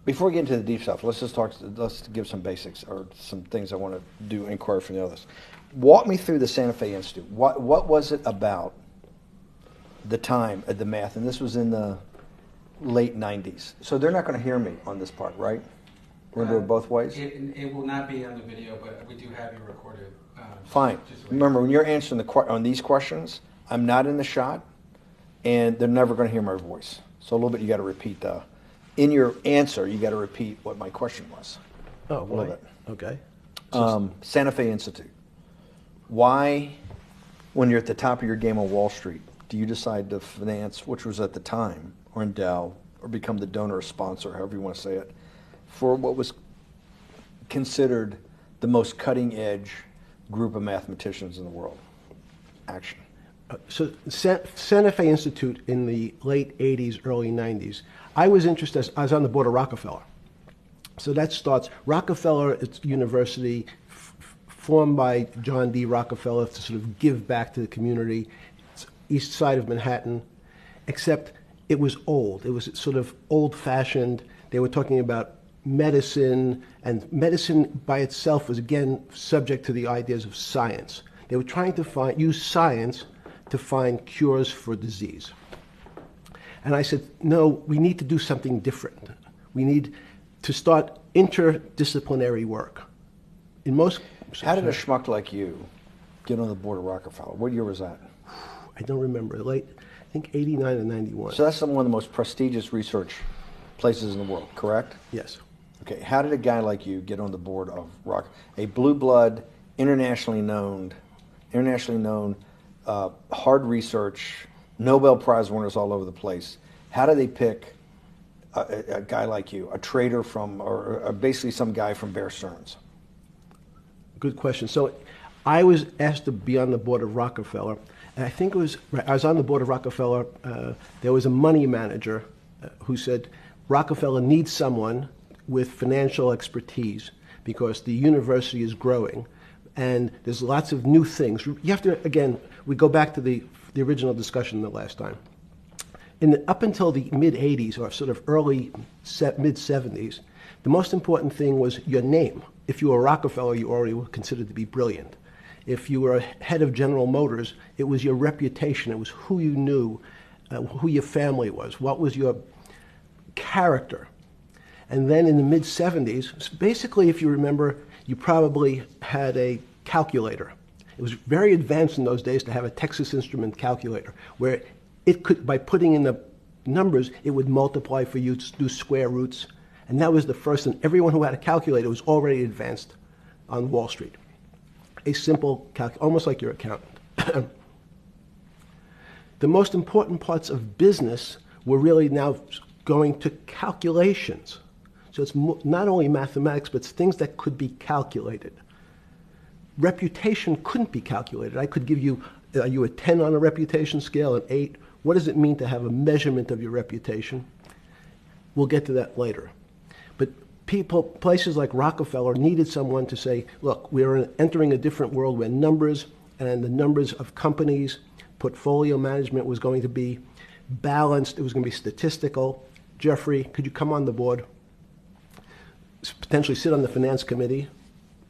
Before we get into the deep stuff, let's give some basics or some things I want to do inquire from the others. Walk me through the Santa Fe Institute. What was it about the time of the math? And this was in the late 90s. So they're not going to hear me on this part, right? We're going to do it both ways? It will not be on the video, but we do have you recorded. Fine. Remember, when you're answering on these questions, I'm not in the shot, and they're never going to hear my voice. So a little bit you got to repeat in your answer, you got to repeat what my question was. Oh, a little bit. Okay. Santa Fe Institute. Why, when you're at the top of your game on Wall Street, do you decide to finance, which was at the time, or endow, or become the donor or sponsor, however you want to say it, for what was considered the most cutting edge group of mathematicians in the world? Action. So Santa Fe Institute in the late 80s, early 90s, I was interested, I was on the board of Rockefeller. So that starts, Rockefeller, it's university formed by John D. Rockefeller to sort of give back to the community. It's east side of Manhattan, except it was old. It was sort of old-fashioned. They were talking about medicine, and medicine by itself was, again, subject to the ideas of science. They were trying to use science to find cures for disease. And I said, no, we need to do something different. We need to start interdisciplinary work. In most... How did a schmuck like you get on the board of Rockefeller? What year was that? I don't remember. Late, I think 89 and 91. So that's one of the most prestigious research places in the world, correct? Yes. Okay, how did a guy like you get on the board of a blue blood, internationally known, hard research, Nobel Prize winners all over the place? How do they pick a guy like you, a trader from, or basically some guy from Bear Stearns? Good question. So I was asked to be on the board of Rockefeller, and I think it was, I was on the board of Rockefeller, there was a money manager who said, Rockefeller needs someone with financial expertise because the university is growing and there's lots of new things. You have to, again, we go back to the original discussion the last time. Up until the mid-'80s or sort of early mid-'70s, the most important thing was your name. If you were Rockefeller, you already were considered to be brilliant. If you were head of General Motors, it was your reputation. It was who you knew, who your family was, what was your character. And then in the mid-'70s, basically, if you remember, you probably had a calculator. It was very advanced in those days to have a Texas Instrument calculator, where it could, by putting in the numbers, it would multiply for you to do square roots. And that was the first, and everyone who had a calculator was already advanced on Wall Street. A simple almost like your accountant. The most important parts of business were really now going to calculations. So it's not only mathematics, but it's things that could be calculated. Reputation couldn't be calculated. I could give you, are you a 10 on a reputation scale, an 8? What does it mean to have a measurement of your reputation? We'll get to that later. But places like Rockefeller needed someone to say, look, we're entering a different world where numbers and the numbers of companies, portfolio management was going to be balanced. It was going to be statistical. Jeffrey, could you come on the board? Potentially sit on the finance committee,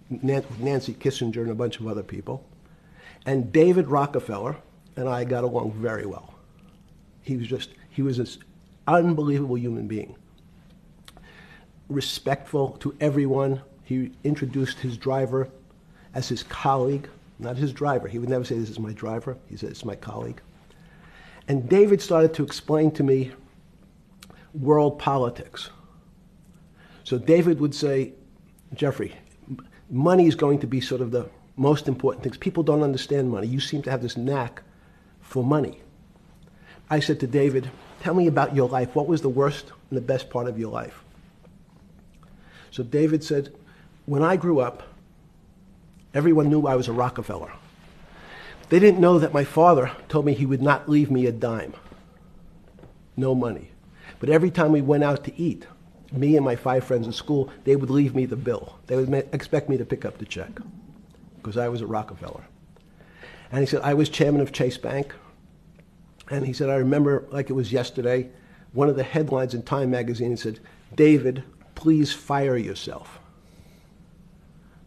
Nancy Kissinger and a bunch of other people. And David Rockefeller and I got along very well. He was an unbelievable human being. Respectful to everyone. He introduced his driver as his colleague, not his driver. He would never say, this is my driver. He said, it's my colleague. And David started to explain to me world politics. So David would say, Jeffrey, money is going to be sort of the most important things. People don't understand money. You seem to have this knack for money. I said to David, tell me about your life. What was the worst and the best part of your life? So David said, when I grew up, everyone knew I was a Rockefeller. They didn't know that my father told me he would not leave me a dime. No money. But every time we went out to eat, me and my 5 friends in school, they would leave me the bill. They would expect me to pick up the check because I was a Rockefeller. And he said, I was chairman of Chase Bank. And he said, I remember like it was yesterday, one of the headlines in Time magazine said, David, please fire yourself.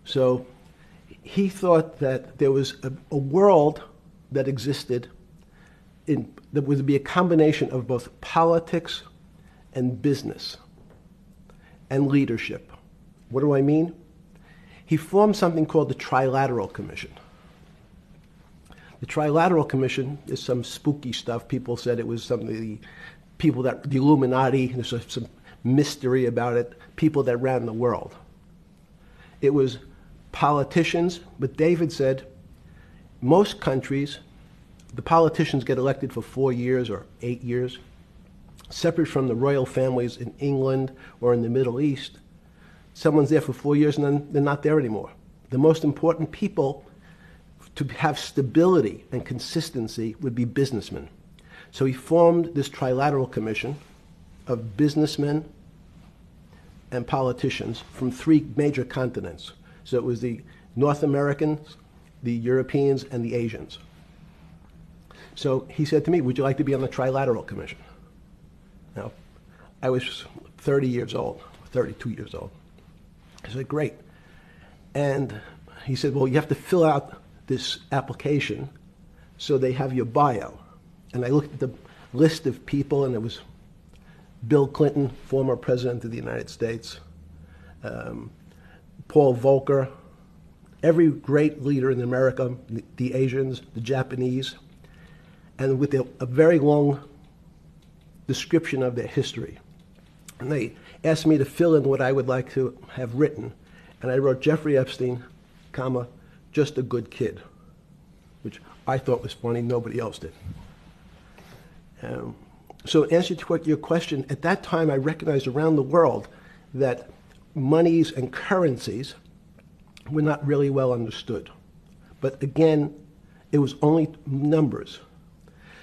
So he thought that there was a world that existed that would be a combination of both politics and business and leadership. What do I mean? He formed something called the Trilateral Commission. The Trilateral Commission is some spooky stuff. People said it was something the Illuminati, there's some mystery about it, people that ran the world. It was politicians, but David said most countries, the politicians get elected for 4 years or 8 years, separate from the royal families in England or in the Middle East. Someone's there for 4 years and then they're not there anymore. The most important people to have stability and consistency would be businessmen. So he formed this Trilateral Commission of businessmen and politicians from 3 major continents. So it was the North Americans, the Europeans, and the Asians. So he said to me, would you like to be on the Trilateral Commission? Now, I was 30 years old, 32 years old. I said, great. And he said, well, you have to fill out this application so they have your bio. And I looked at the list of people, and it was Bill Clinton, former president of the United States, Paul Volcker, every great leader in America, the Asians, the Japanese, and with a very long description of their history. And they asked me to fill in what I would like to have written. And I wrote Jeffrey Epstein, comma, just a good kid, which I thought was funny, nobody else did. So in answer to your question, at that time I recognized around the world that monies and currencies were not really well understood. But again, it was only numbers.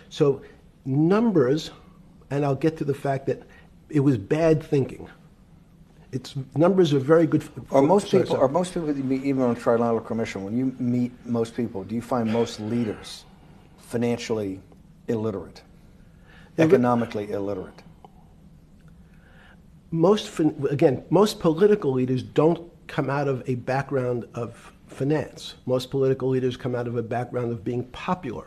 So numbers, and I'll get to the fact that it was bad thinking. Numbers are very good. Are most people that you meet, even on Trilateral Commission, when you meet most people, do you find most leaders financially illiterate, economically illiterate? Most political leaders don't come out of a background of finance. Most political leaders come out of a background of being popular.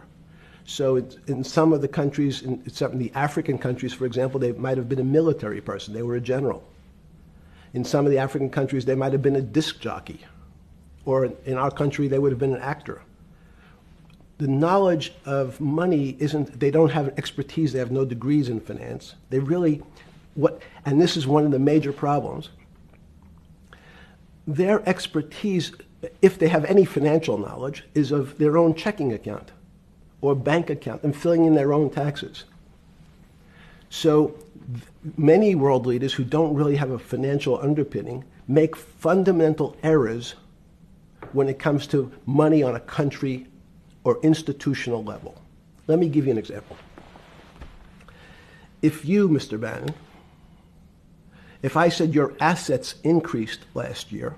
So in some of the countries, in some of the African countries, for example, they might have been a military person. They were a general. In some of the African countries, they might have been a disc jockey. Or in our country, they would have been an actor. The knowledge of money they don't have expertise, they have no degrees in finance. They really, and this is one of the major problems, their expertise, if they have any financial knowledge, is of their own checking account or bank account and filling in their own taxes. So many world leaders who don't really have a financial underpinning make fundamental errors when it comes to money on a country or institutional level. Let me give you an example. If you, Mr. Bannon, if I said your assets increased last year,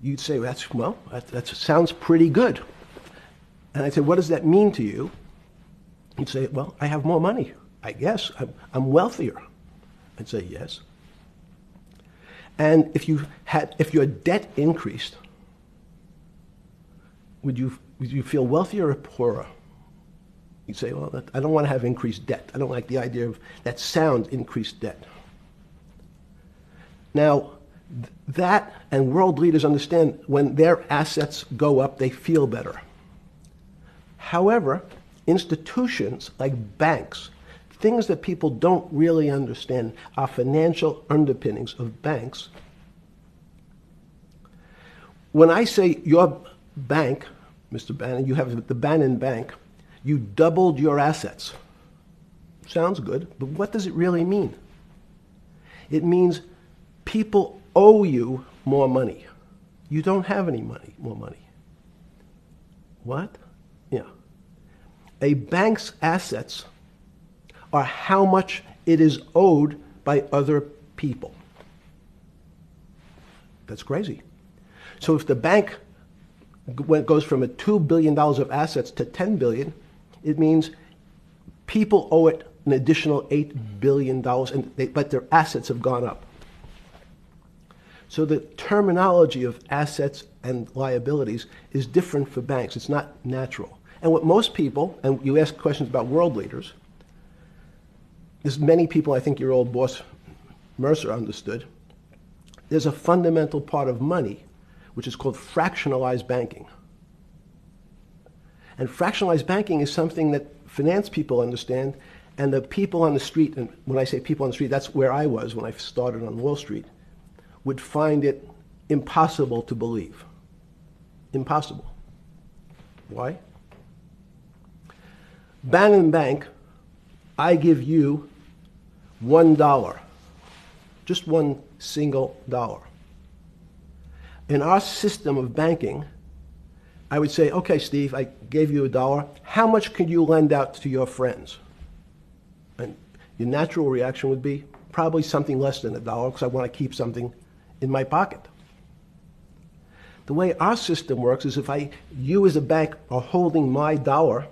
you'd say, that sounds pretty good. And I'd say, what does that mean to you? You'd say, well, I have more money. I guess I'm wealthier. I'd say yes. And if your debt increased, would you feel wealthier or poorer? You'd say, well, I don't want to have increased debt. I don't like the idea of that sound, increased debt. Now, that and world leaders understand when their assets go up, they feel better. However, institutions like banks, things that people don't really understand are financial underpinnings of banks. When I say your bank, Mr. Bannon, you have the Bannon Bank, you doubled your assets. Sounds good, but what does it really mean? It means people owe you more money. You don't have any more money. What? Yeah. A bank's assets are how much it is owed by other people. That's crazy. So if the bank goes from a $2 billion of assets to $10 billion, it means people owe it an additional $8 billion, but their assets have gone up. So the terminology of assets and liabilities is different for banks. It's not natural. And what most people, and you ask questions about world leaders, there's many people, I think your old boss Mercer understood, there's a fundamental part of money which is called fractionalized banking. And fractionalized banking is something that finance people understand, and the people on the street, and when I say people on the street, that's where I was when I started on Wall Street, would find it impossible to believe. Impossible. Why? Bannon Bank, I give you $1, just one single dollar. In our system of banking, I would say, okay, Steve, I gave you $1. How much could you lend out to your friends? And your natural reaction would be probably something less than $1 because I want to keep something in my pocket. The way our system works is if you as a bank are holding my dollar,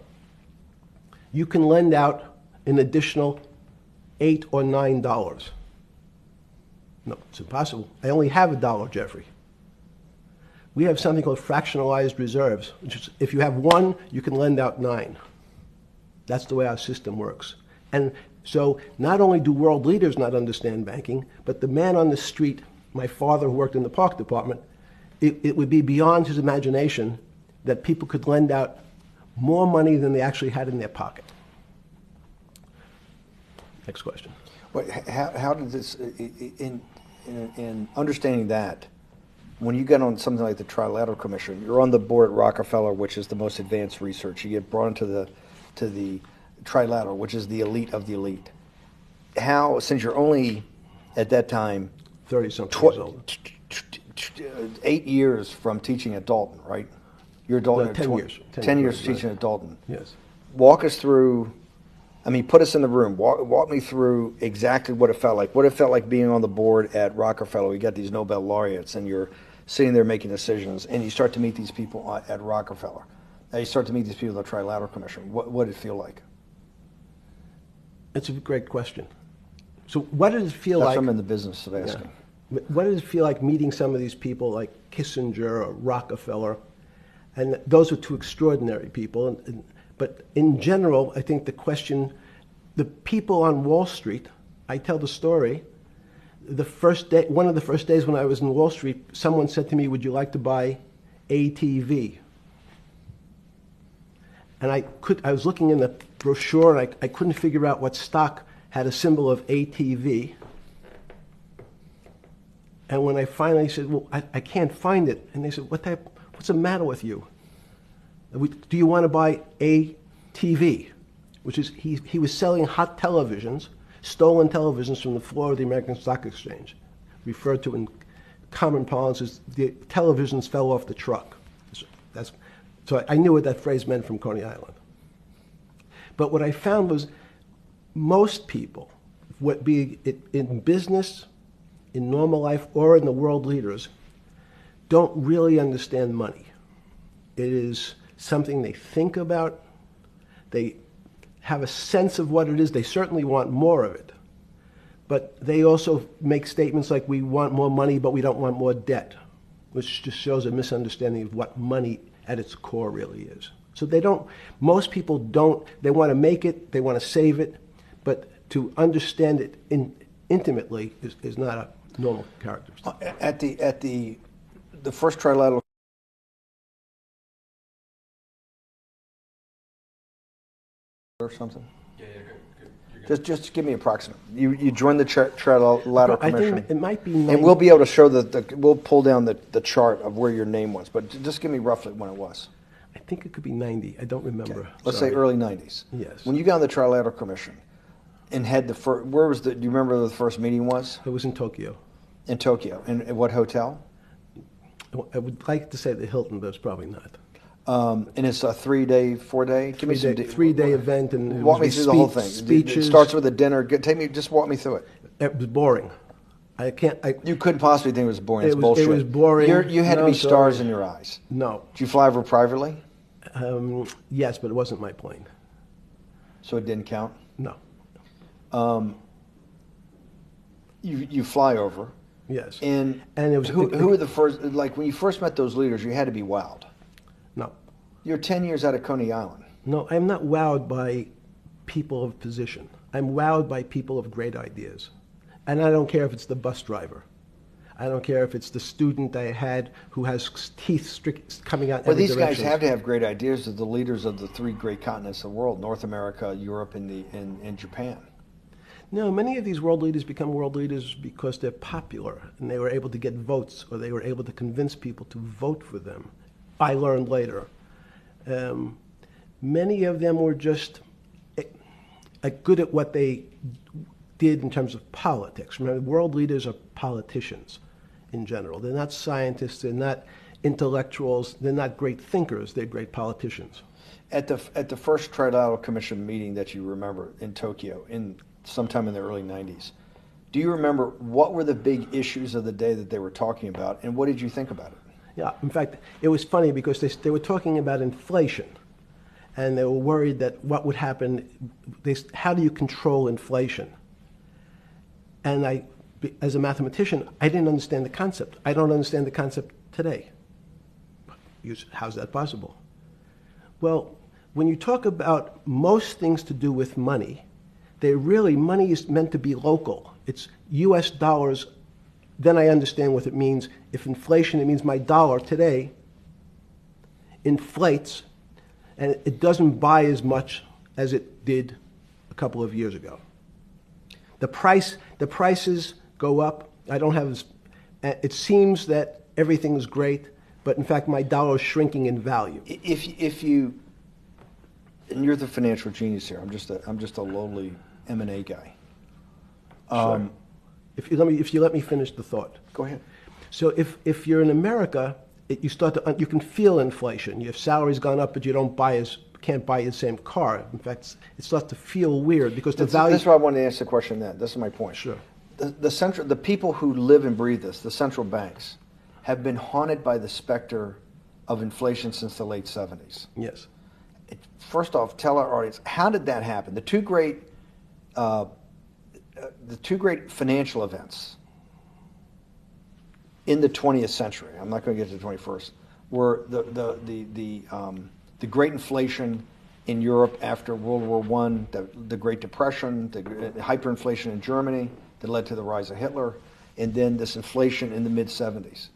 you can lend out an additional $8 or $9. No, it's impossible. I only have $1, Jeffrey. We have something called fractionalized reserves, which is if you have 1, you can lend out 9. That's the way our system works. And so not only do world leaders not understand banking, but the man on the street, my father who worked in the park department, it would be beyond his imagination that people could lend out more money than they actually had in their pocket. Next question. Wait, how did this, in understanding that, when you get on something like the Trilateral Commission, you're on the board at Rockefeller, which is the most advanced research. You get brought into the Trilateral, which is the elite of the elite. How, since you're only at that time 30-something years old. 8 years from teaching at Dalton, right? You're a Dalton. No, 10 years. 10 years right. teaching at Dalton. Yes. Walk us through. I mean, put us in the room. Walk me through exactly what it felt like. What it felt like being on the board at Rockefeller. You got these Nobel laureates, and you're sitting there making decisions, and you start to meet these people at Rockefeller. And you start to meet these people at the Trilateral Commission. What did it feel like? It's a great question. So what did it feel That's like? what I'm in the business of asking. Yeah. What did it feel like meeting some of these people like Kissinger or Rockefeller? And those are two extraordinary people. But in general, I think the question, the people on Wall Street, I tell the story, the first day, one of the first days when I was in Wall Street, someone said to me, would you like to buy ATV? And I was looking in the brochure, and I couldn't figure out what stock had a symbol of ATV. And when I finally said, well, I can't find it, and they said, what's the matter with you? Do you want to buy ATV? Which is, he was selling hot televisions, stolen televisions from the floor of the American Stock Exchange, referred to in common parlance as the televisions fell off the truck. So I knew what that phrase meant from Coney Island. But what I found was most people, be it in business, in normal life, or in the world leaders, don't really understand money. It is something they think about. They have a sense of what it is. They certainly want more of it. But they also make statements like, we want more money, but we don't want more debt, which just shows a misunderstanding of what money at its core really is. So most people don't, they want to make it, they want to save it, but to understand it intimately is not a normal characteristic. At the first Trilateral or something? Yeah, good. You're good. Just give me an approximate. You joined the Trilateral I Commission. think it might be and we'll be able to show we'll pull down the chart of where your name was, but just give me roughly when it was. I think it could be 90. I don't remember. Okay. Let's Sorry. say early 90s. Yes. When you got on the Trilateral Commission and had do you remember where the first meeting was? It was in Tokyo. In Tokyo. And at what hotel? I would like to say the Hilton, but it's probably not. And it's a 3-day, 4-day? Give me some three-day event, and it walk me was through the whole thing. Speeches. It starts with a dinner. Just walk me through it. It was boring. You couldn't possibly think it was boring. It's bullshit. It was boring. You had to be stars in your eyes. No. Did you fly over privately? Yes, but it wasn't my plane. So it didn't count? No. You fly over. Yes. And it was who were the first? Like when you first met those leaders, you had to be wowed. No. You're 10 years out of Coney Island. No, I'm not wowed by people of position. I'm wowed by people of great ideas. And I don't care if it's the bus driver. I don't care if it's the student I had who has teeth coming out in Well, every these direction. guys have to have great ideas. They're the leaders of the three great continents of the world: North America, Europe, and Japan. No, many of these world leaders become world leaders because they're popular and they were able to get votes or they were able to convince people to vote for them. I learned later. Many of them were just good at what they did in terms of politics. Remember, world leaders are politicians in general. They're not scientists, they're not intellectuals, they're not great thinkers, they're great politicians. At the first Trilateral Commission meeting that you remember in Tokyo, in sometime in the early 90s, do you remember what were the big issues of the day that they were talking about, and what did you think about it? Yeah, in fact, it was funny because they were talking about inflation, and they were worried that what would happen, how do you control inflation? And as a mathematician, I didn't understand the concept. I don't understand the concept today. How's that possible? Well, when you talk about most things to do with money, money is meant to be local. It's US dollars. Then I understand what it means. If inflation, it means my dollar today inflates and it doesn't buy as much as it did a couple of years ago. The prices go up. I don't have it seems that everything is great, but in fact my dollar is shrinking in value. If you, and you're the financial genius here. I'm just a lowly M&A guy. Sure. If you let me finish the thought. Go ahead. So if you're in America, you can feel inflation. Your salary's gone up, but you can't buy the same car. In fact, it starts to feel weird because the value. That's why I wanted to ask the question. Then this is my point. Sure. The people who live and breathe this, the central banks, have been haunted by the specter of inflation since the late 70s. Yes. First off, tell our audience, how did that happen? The two great financial events in the 20th century, I'm not going to get to the 21st, were the great inflation in Europe after World War I, the Great Depression, the hyperinflation in Germany that led to the rise of Hitler, and then this inflation in the mid-70s.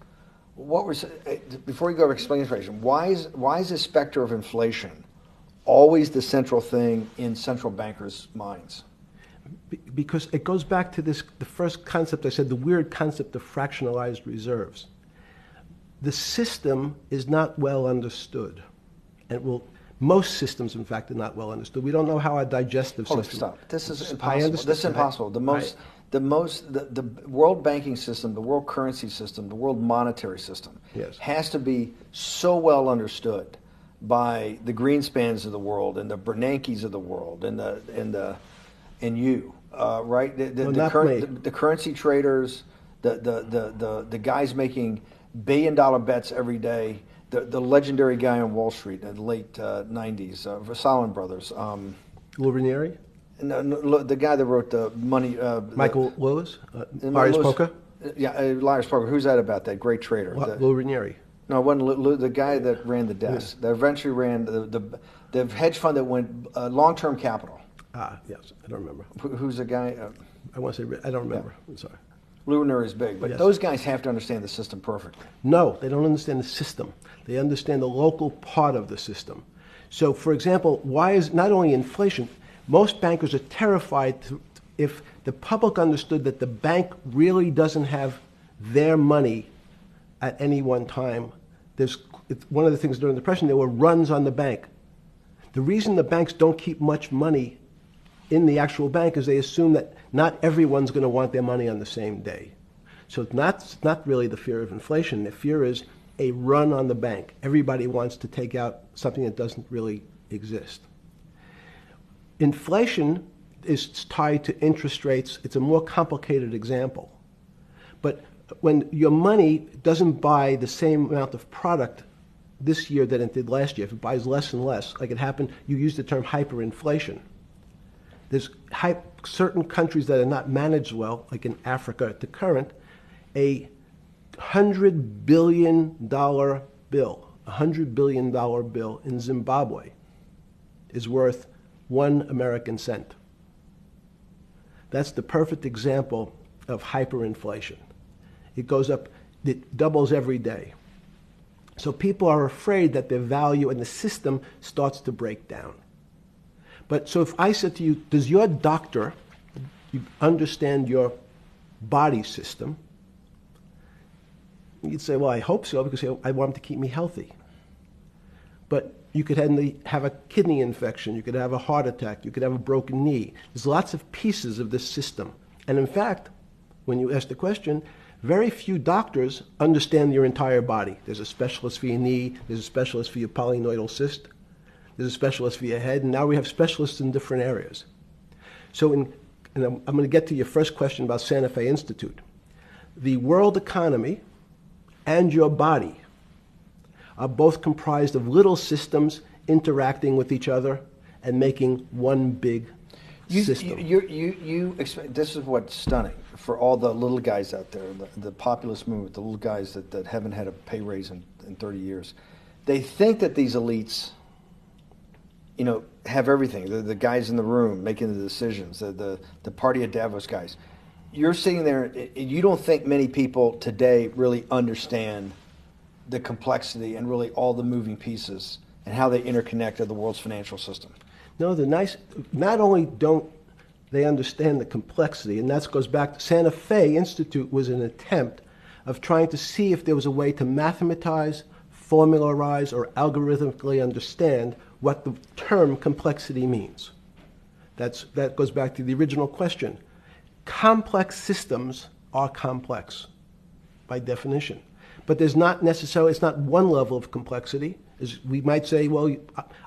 Before you go to explain inflation, why is this specter of inflation always the central thing in central bankers' minds? Because it goes back to the first concept I said, the weird concept of fractionalized reserves. The system is not well understood. And most systems, in fact, are not well understood. We don't know how our digestive system. Stop. This is I impossible. understand. This is impossible. The world banking system, the world currency system, the world monetary system has to be so well understood by the Greenspans of the world and the Bernankes of the world and you, right? The currency traders, the guys making billion-dollar bets every day, the legendary guy on Wall Street in the late 90s, Salomon Brothers. Lou Ranieri? No, the guy that wrote the money. Michael Lewis? Lars Poker? Yeah, Lars Poker. Who's that about? That great trader. Lou Ranieri. No, it wasn't Lou, the guy that ran the desk. Yeah. That eventually ran the hedge fund that went long-term capital. Yes, I don't remember. Who's the guy? I want to say, I don't remember. Yeah. I'm sorry. Lou Ranieri is big, but those guys have to understand the system perfectly. No, they don't understand the system. They understand the local part of the system. So, for example, why is not only inflation, most bankers are terrified if the public understood that the bank really doesn't have their money at any one time. One of the things during the Depression, there were runs on the bank. The reason the banks don't keep much money in the actual bank is they assume that not everyone's going to want their money on the same day. So it's not really the fear of inflation. The fear is a run on the bank. Everybody wants to take out something that doesn't really exist. Inflation is tied to interest rates. It's a more complicated example. But when your money doesn't buy the same amount of product this year than it did last year, if it buys less and less, like it happened, you used the term hyperinflation. There's certain countries that are not managed well, like in Africa at the current, a $100 billion bill, $100 billion bill in Zimbabwe is worth 1 American cent. That's the perfect example of hyperinflation. It goes up, it doubles every day. So people are afraid that their value in the system starts to break down. But so if I said to you, does your doctor understand your body system? You'd say, well, I hope so, because I want him to keep me healthy. But you could have a kidney infection, you could have a heart attack, you could have a broken knee. There's lots of pieces of this system. And in fact, when you ask the question, very few doctors understand your entire body. There's a specialist for your knee, there's a specialist for your polynoidal cyst, there's a specialist for your head, and now we have specialists in different areas. So and I'm going to get to your first question about Santa Fe Institute. The world economy and your body are both comprised of little systems interacting with each other and making one big system. This is what's stunning for all the little guys out there, the populist movement, the little guys that haven't had a pay raise in 30 years. They think that these elites, have everything. The guys in the room making the decisions, the party at Davos guys. You're sitting there, you don't think many people today really understand the complexity and really all the moving pieces and how they interconnect to the world's financial system. No, not only don't they understand the complexity, and that goes back to Santa Fe Institute was an attempt of trying to see if there was a way to mathematize, formularize, or algorithmically understand what the term complexity means. That goes back to the original question. Complex systems are complex by definition. But there's not necessarily, it's not one level of complexity. As we might say, well,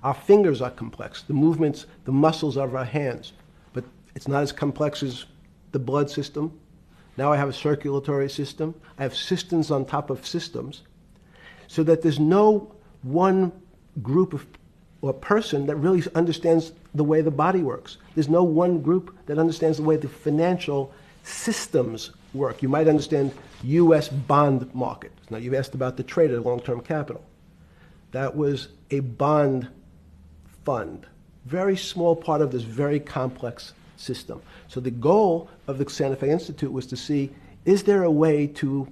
our fingers are complex, the movements, the muscles of our hands. But it's not as complex as the blood system. Now I have a circulatory system. I have systems on top of systems. So that there's no one group of or person that really understands the way the body works. There's no one group that understands the way the financial systems work. You might understand U.S. bond market. Now, you've asked about the trade of long-term capital. That was a bond fund, very small part of this very complex system. So the goal of the Santa Fe Institute was to see, is there a way to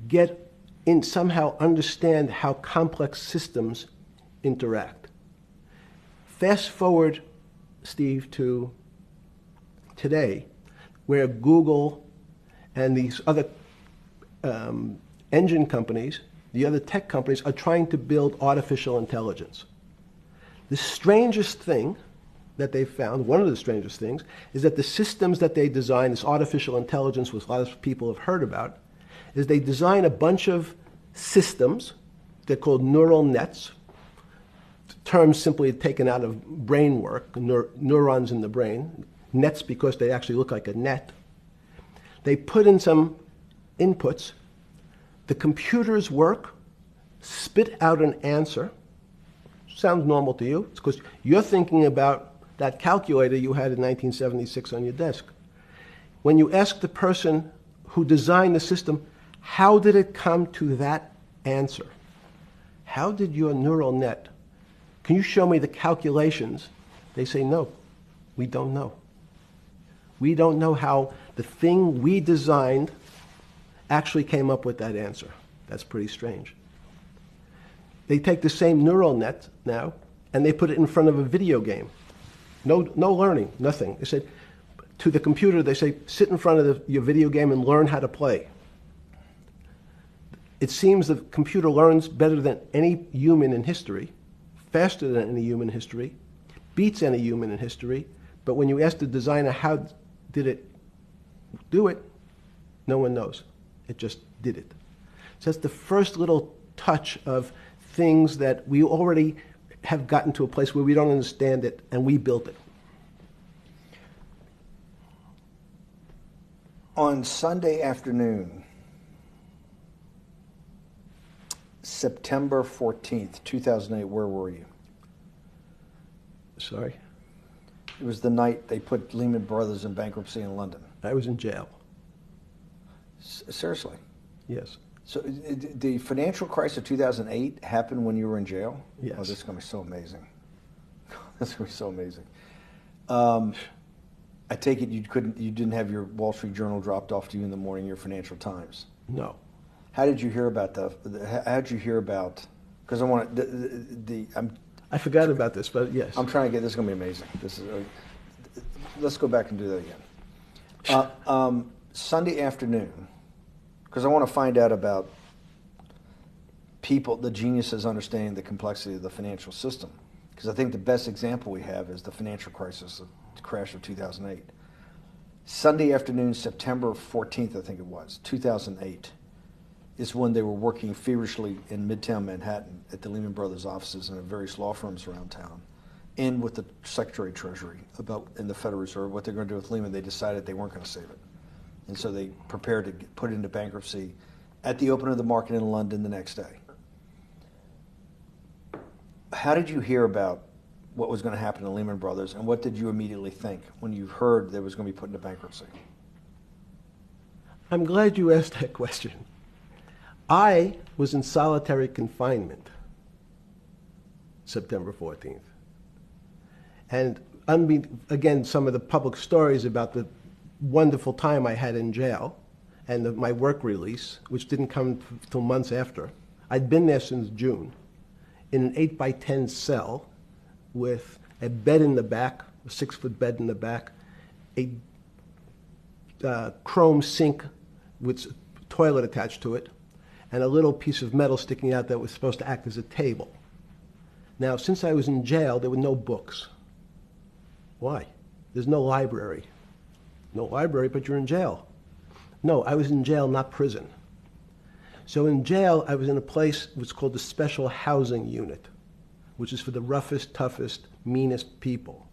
get in, somehow understand how complex systems interact? Fast forward, Steve, to today, where Google and these other engine companies, the other tech companies, are trying to build artificial intelligence. The strangest thing that they've found, one of the strangest things, is that the systems that they design, this artificial intelligence, which a lot of people have heard about, is they design a bunch of systems. They're called neural nets. Terms simply taken out of brain work, neurons in the brain. Nets because they actually look like a net. They put in some inputs. The computers work, spit out an answer. Sounds normal to you. It's because you're thinking about that calculator you had in 1976 on your desk. When you ask the person who designed the system, how did it come to that answer? How did your neural net, can you show me the calculations? They say, no, we don't know. We don't know how the thing we designed actually came up with that answer. That's pretty strange. They take the same neural net now and they put it in front of a video game. No learning, nothing. They said to the computer, they say, sit in front of your video game and learn how to play. It seems the computer learns better than any human in history, faster than any human in history, beats any human in history, but when you ask the designer how did it do it, no one knows. It just did it. So that's the first little touch of things that we already have gotten to a place where we don't understand it and we built it. On Sunday afternoon, September 14th, 2008, where were you? Sorry? It was the night they put Lehman Brothers in bankruptcy in London. I was in jail. Seriously? Yes. So the financial crisis of 2008 happened when you were in jail? Yes. Oh, this is going to be so amazing. This is going to be so amazing. I take it you didn't have your Wall Street Journal dropped off to you in the morning, your Financial Times. No. How did you hear about how did you hear about, because I want I forgot about this, but yes. I'm trying to get, this is going to be amazing. Let's go back and do that again. Sunday afternoon, because I want to find out about people, the geniuses understanding the complexity of the financial system. Because I think the best example we have is the financial crisis, the crash of 2008. Sunday afternoon, September 14th, I think it was, 2008, is when they were working feverishly in Midtown Manhattan at the Lehman Brothers offices and at various law firms around town, and with the Secretary of Treasury in the Federal Reserve, what they're going to do with Lehman. They decided they weren't going to save it. And so they prepared to put it into bankruptcy at the open of the market in London the next day. How did you hear about what was going to happen to Lehman Brothers, and what did you immediately think when you heard that it was going to be put into bankruptcy? I'm glad you asked that question. I was in solitary confinement September 14th. And again, some of the public stories about the wonderful time I had in jail and my work release, which didn't come till months after. I'd been there since June in an 8x10 cell with a bed in the back, a 6-foot bed in the back, a chrome sink with a toilet attached to it, and a little piece of metal sticking out that was supposed to act as a table. Now, since I was in jail, there were no books. Why? There's no library. No library, but you're in jail. No, I was in jail, not prison. So in jail, I was in a place what's called the Special Housing Unit, which is for the roughest, toughest, meanest people.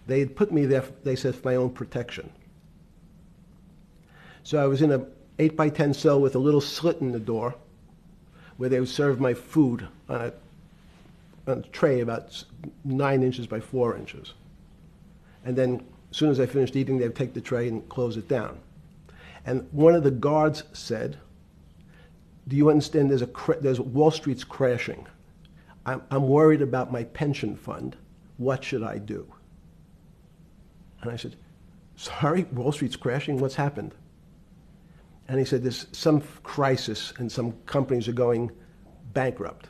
They had put me there, they said, for my own protection. So I was in a 8x10 cell with a little slit in the door where they would serve my food on a tray about 9 inches by 4 inches. And then as soon as I finished eating, they'd take the tray and close it down. And one of the guards said, do you understand there's Wall Street's crashing. I'm worried about my pension fund. What should I do? And I said, sorry, Wall Street's crashing? What's happened? And he said, there's some crisis and some companies are going bankrupt.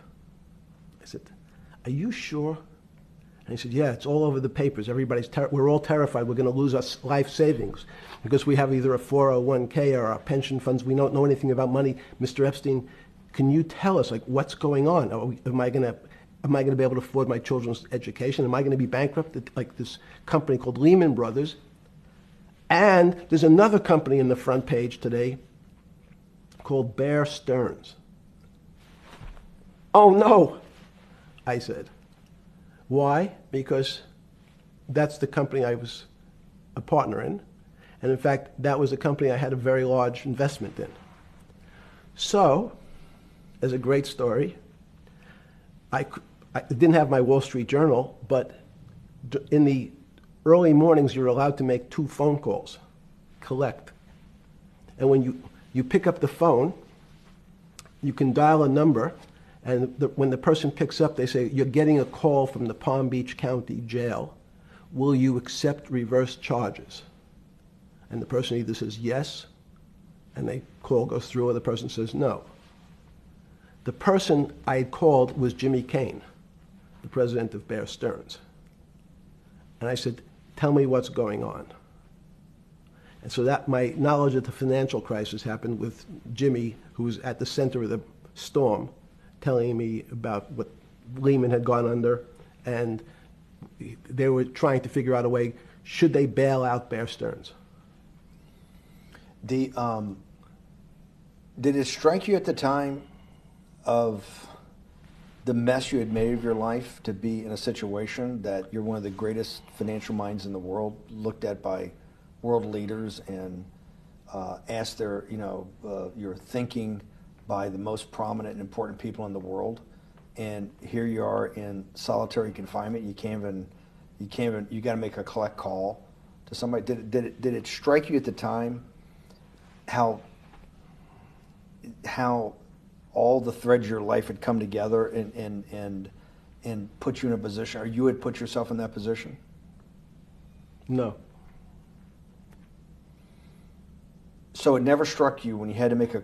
I said, are you sure? And he said, yeah, it's all over the papers. We're all terrified we're going to lose our life savings because we have either a 401k or our pension funds. We don't know anything about money. Mr. Epstein, can you tell us, like, what's going on? Am I going to be able to afford my children's education? Am I going to be bankrupt like this company called Lehman Brothers? And there's another company in the front page today called Bear Stearns. Oh, no, I said. Why? Because that's the company I was a partner in. And in fact, that was a company I had a very large investment in. So, as a great story, I didn't have my Wall Street Journal, but in the early mornings, you're allowed to make 2 phone calls, collect. And when you pick up the phone, you can dial a number, and when the person picks up, they say, you're getting a call from the Palm Beach County Jail. Will you accept reverse charges? And the person either says yes, and the call goes through, or the person says no. The person I had called was Jimmy Kane, the president of Bear Stearns. And I said, tell me what's going on. And so that my knowledge of the financial crisis happened with Jimmy, who was at the center of the storm, telling me about what Lehman had gone under, and they were trying to figure out a way, should they bail out Bear Stearns? Did it strike you at the time of the mess you had made of your life to be in a situation that you're one of the greatest financial minds in the world, looked at by world leaders and asked your thinking by the most prominent and important people in the world, and here you are in solitary confinement. You got to make a collect call to somebody. Did it strike you at the time how how all the threads of your life had come together and put you in a position, or you had put yourself in that position? No. So it never struck you when you had to make one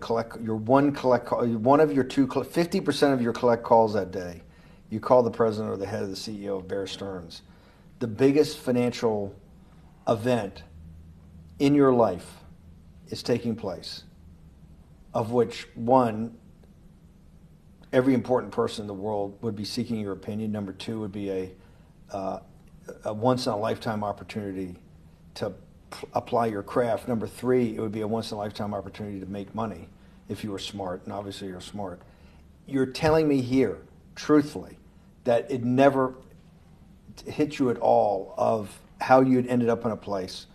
of your 50% of your collect calls that day, you call the president or the head of the CEO of Bear Stearns. The biggest financial event in your life is taking place, of which one, every important person in the world would be seeking your opinion. Number two would be a once-in-a-lifetime opportunity to apply your craft. Number three, it would be a once-in-a-lifetime opportunity to make money if you were smart, and obviously you're smart. You're telling me here, truthfully, that it never hit you at all of how you'd ended up in a place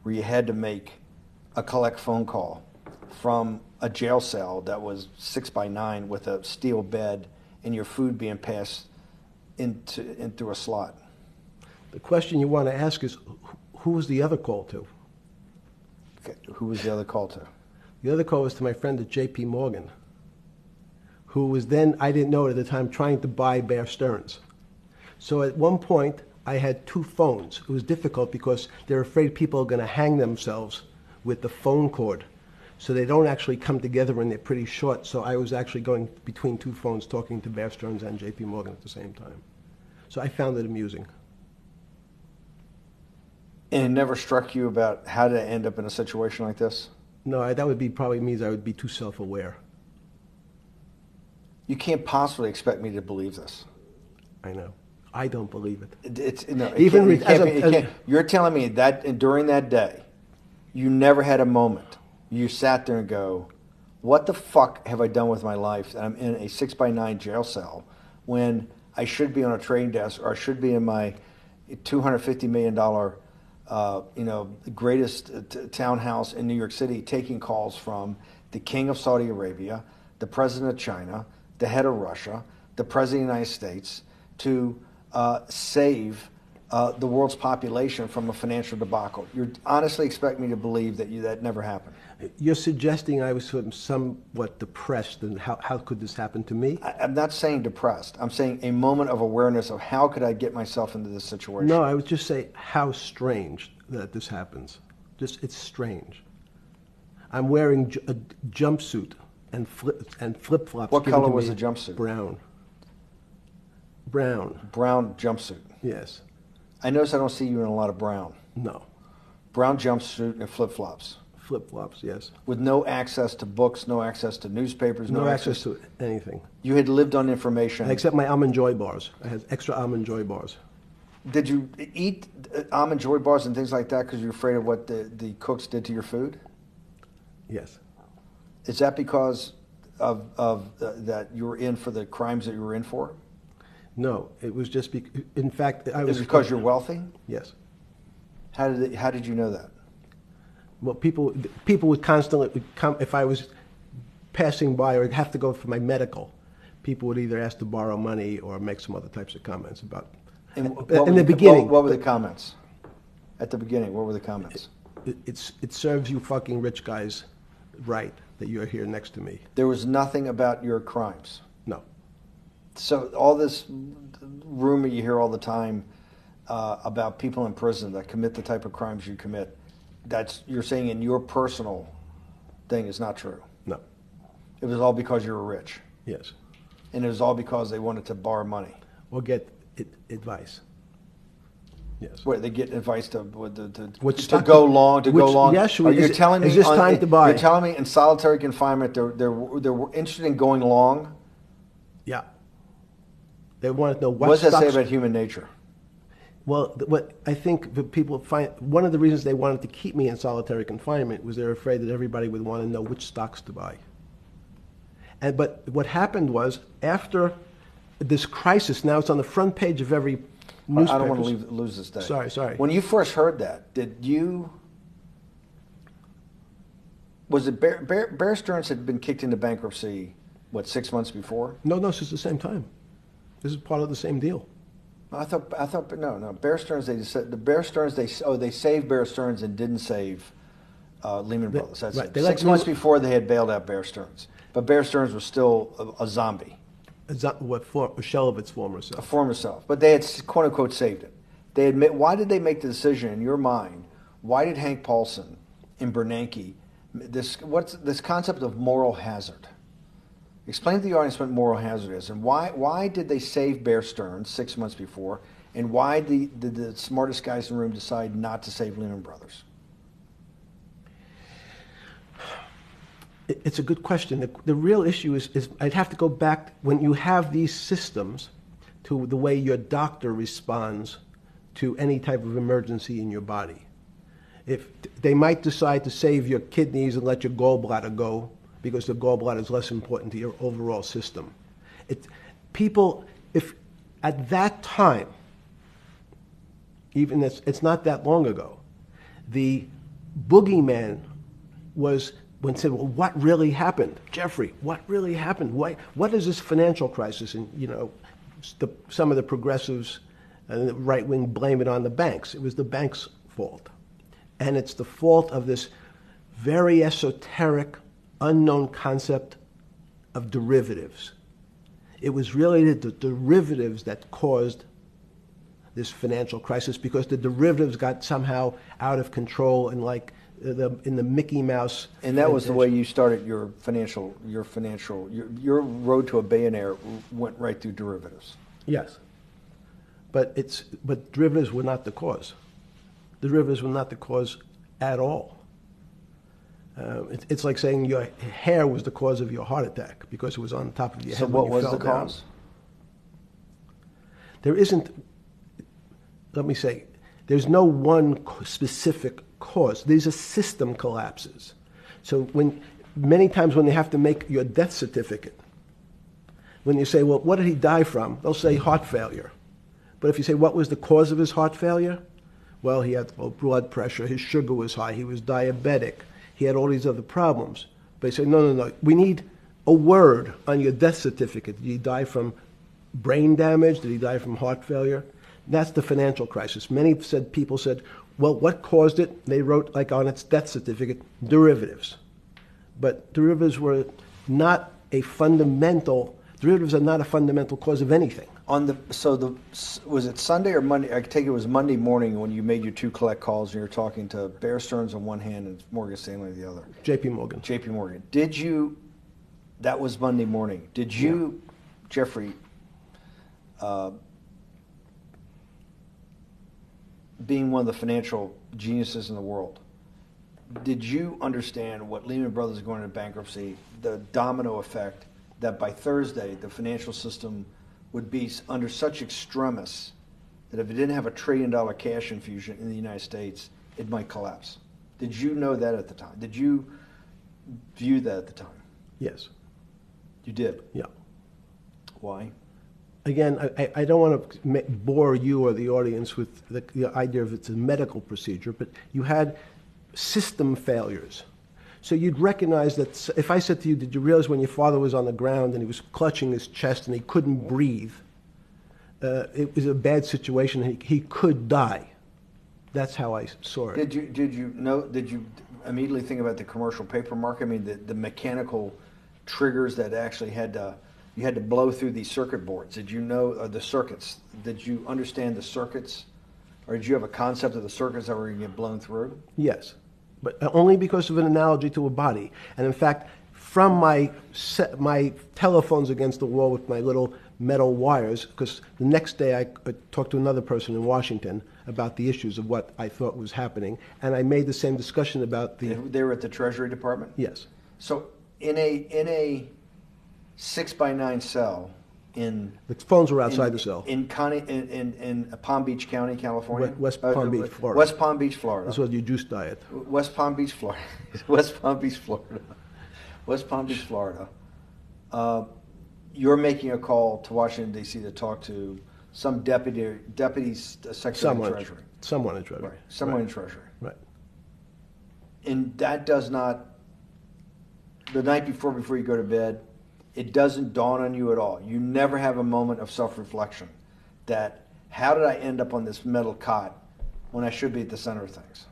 where you had to make a collect phone call from a jail cell that was 6x9 with a steel bed and your food being passed in through a slot. The question you want to ask is, who was the other call to? Okay. Who was the other call to? The other call was to my friend at J.P. Morgan, who was then, I didn't know it at the time, trying to buy Bear Stearns. So at one point, I had two phones. It was difficult because they're afraid people are going to hang themselves with the phone cord. So they don't actually come together and they're pretty short. So I was actually going between two phones talking to Bear Stearns and J.P. Morgan at the same time. So I found it amusing. And it never struck you about how to end up in a situation like this? No, that would be probably means I would be too self-aware. You can't possibly expect me to believe this. I know. I don't believe it. It's no, it Even can't, it can't as be, it can't. You're telling me that during that day, you never had a moment. You sat there and go, "What the fuck have I done with my life? That I'm in a 6x9 jail cell when I should be on a trading desk, or I should be in my $250 million, greatest townhouse in New York City, taking calls from the king of Saudi Arabia, the president of China, the head of Russia, the president of the United States, to save the world's population from a financial debacle." You honestly expect me to believe that never happened? You're suggesting I was sort of somewhat depressed, and how could this happen to me? I'm not saying depressed. I'm saying a moment of awareness of how could I get myself into this situation. No, I would just say how strange that this happens. It's strange. I'm wearing a jumpsuit and flip-flops. What given color to was me. the jumpsuit? Brown. Brown. Brown jumpsuit. Yes. I notice I don't see you in a lot of brown. No. Brown jumpsuit and flip-flops. Flip-flops, yes. With no access to books, no access to newspapers, No access to anything. You had lived on information. Except my Almond Joy bars. I had extra Almond Joy bars. Did you eat Almond Joy bars and things like that because you're afraid of what the cooks did to your food? Yes. Is that because of that you were in for the crimes that you were in for? No, it was just in fact, I Is was... it because you're wealthy? Yes. How did you know that? Well, people would constantly come, if I was passing by or have to go for my medical, people would either ask to borrow money or make some other types of comments about... In the beginning... What were the comments? At the beginning, what were the comments? It serves you fucking rich guys right that you're here next to me. There was nothing about your crimes. No. So all this rumor you hear all the time about people in prison that commit the type of crimes you commit, you're saying in your personal thing is not true. No. It was all because you were rich. Yes. And it was all because they wanted to borrow money. Or get advice. Yes. Wait, they get advice to stock go long. Yes, You're telling me is this time to buy? You're telling me in solitary confinement they're interested in going long. Yeah. They want to know what does that say stocks... about human nature? Well, what I think the people find, one of the reasons they wanted to keep me in solitary confinement was they're afraid that everybody would want to know which stocks to buy. But what happened was, after this crisis, now it's on the front page of every newspaper. I don't want to lose this day. Sorry. When you first heard that, was it Bear Stearns had been kicked into bankruptcy, 6 months before? No, this is the same time. This is part of the same deal. I thought no. Bear Stearns, they saved Bear Stearns and didn't save Lehman Brothers. That's right. it. They 6 months before they had bailed out Bear Stearns. But Bear Stearns was still a zombie, A shell of its former a self. former self. But they had quote unquote saved it. They admit. Why did they make the decision in your mind? Why did Hank Paulson and Bernanke what's this concept of moral hazard? Explain to the audience what moral hazard is, and why did they save Bear Stearns 6 months before, and why did the smartest guys in the room decide not to save Lehman Brothers? It's a good question. The real issue is I'd have to go back when you have these systems to the way your doctor responds to any type of emergency in your body. If they might decide to save your kidneys and let your gallbladder go because the gallbladder is less important to your overall system. If at that time, even it's not that long ago, the boogeyman was when said, well, what really happened? Jeffrey, what really happened? What is this financial crisis? And, some of the progressives and the right wing blame it on the banks. It was the banks' fault. And it's the fault of this very esoteric, unknown concept of derivatives. It was really the derivatives that caused this financial crisis because the derivatives got somehow out of control and in the Mickey Mouse. And that was the way you started your road to a billionaire went right through derivatives. Yes. But derivatives were not the cause. Derivatives were not the cause at all. It's like saying your hair was the cause of your heart attack because it was on top of your head. So what was the cause? There isn't, let me say, there's no one specific cause. These are system collapses. So many times when they have to make your death certificate, when you say, well, what did he die from? They'll say heart failure. But if you say, what was the cause of his heart failure? Well, he had low blood pressure, his sugar was high, he was diabetic, he had all these other problems. But they say, no, we need a word on your death certificate. Did he die from brain damage? Did he die from heart failure? That's the financial crisis. Many people said, well, what caused it? They wrote, like on its death certificate, derivatives. But derivatives are not a fundamental cause of anything. Was it Sunday or Monday? I take it was Monday morning when you made your two collect calls and you were talking to Bear Stearns on one hand and Morgan Stanley on the other. J.P. Morgan. J.P. Morgan. That was Monday morning. Did you, Jeffrey, being one of the financial geniuses in the world, did you understand what Lehman Brothers going into bankruptcy, the domino effect, that by Thursday the financial system would be under such extremis that if it didn't have $1 trillion cash infusion in the United States, it might collapse? Did you know that at the time? Did you view that at the time? Yes. You did? Yeah. Why? Again, I don't want to bore you or the audience with the idea of it's a medical procedure, but you had system failures. So you'd recognize that if I said to you, did you realize when your father was on the ground and he was clutching his chest and he couldn't breathe, it was a bad situation, he could die. That's how I saw it. Did you immediately think about the commercial paper market? I mean, the mechanical triggers that actually you had to blow through these circuit boards. Did you know the circuits? Did you understand the circuits? Or did you have a concept of the circuits that were going to get blown through? Yes, but only because of an analogy to a body. And in fact, from my telephones against the wall with my little metal wires, because the next day I talked to another person in Washington about the issues of what I thought was happening, and I made the same discussion about the... They were at the Treasury Department? Yes. So in a 6x9 cell in... The phones were outside the cell. In Palm Beach County, California? West Palm Beach, Florida. West Palm Beach, Florida. This was your juice diet. West Palm Beach, Florida. West Palm Beach, Florida. West Palm Beach, Florida. You're making a call to Washington, D.C. to talk to some deputy secretary of Treasury. Someone in Treasury. Right. Someone in Treasury. Right. And that does not, the night before you go to bed, it doesn't dawn on you at all. You never have a moment of self-reflection that, how did I end up on this metal cot when I should be at the center of things?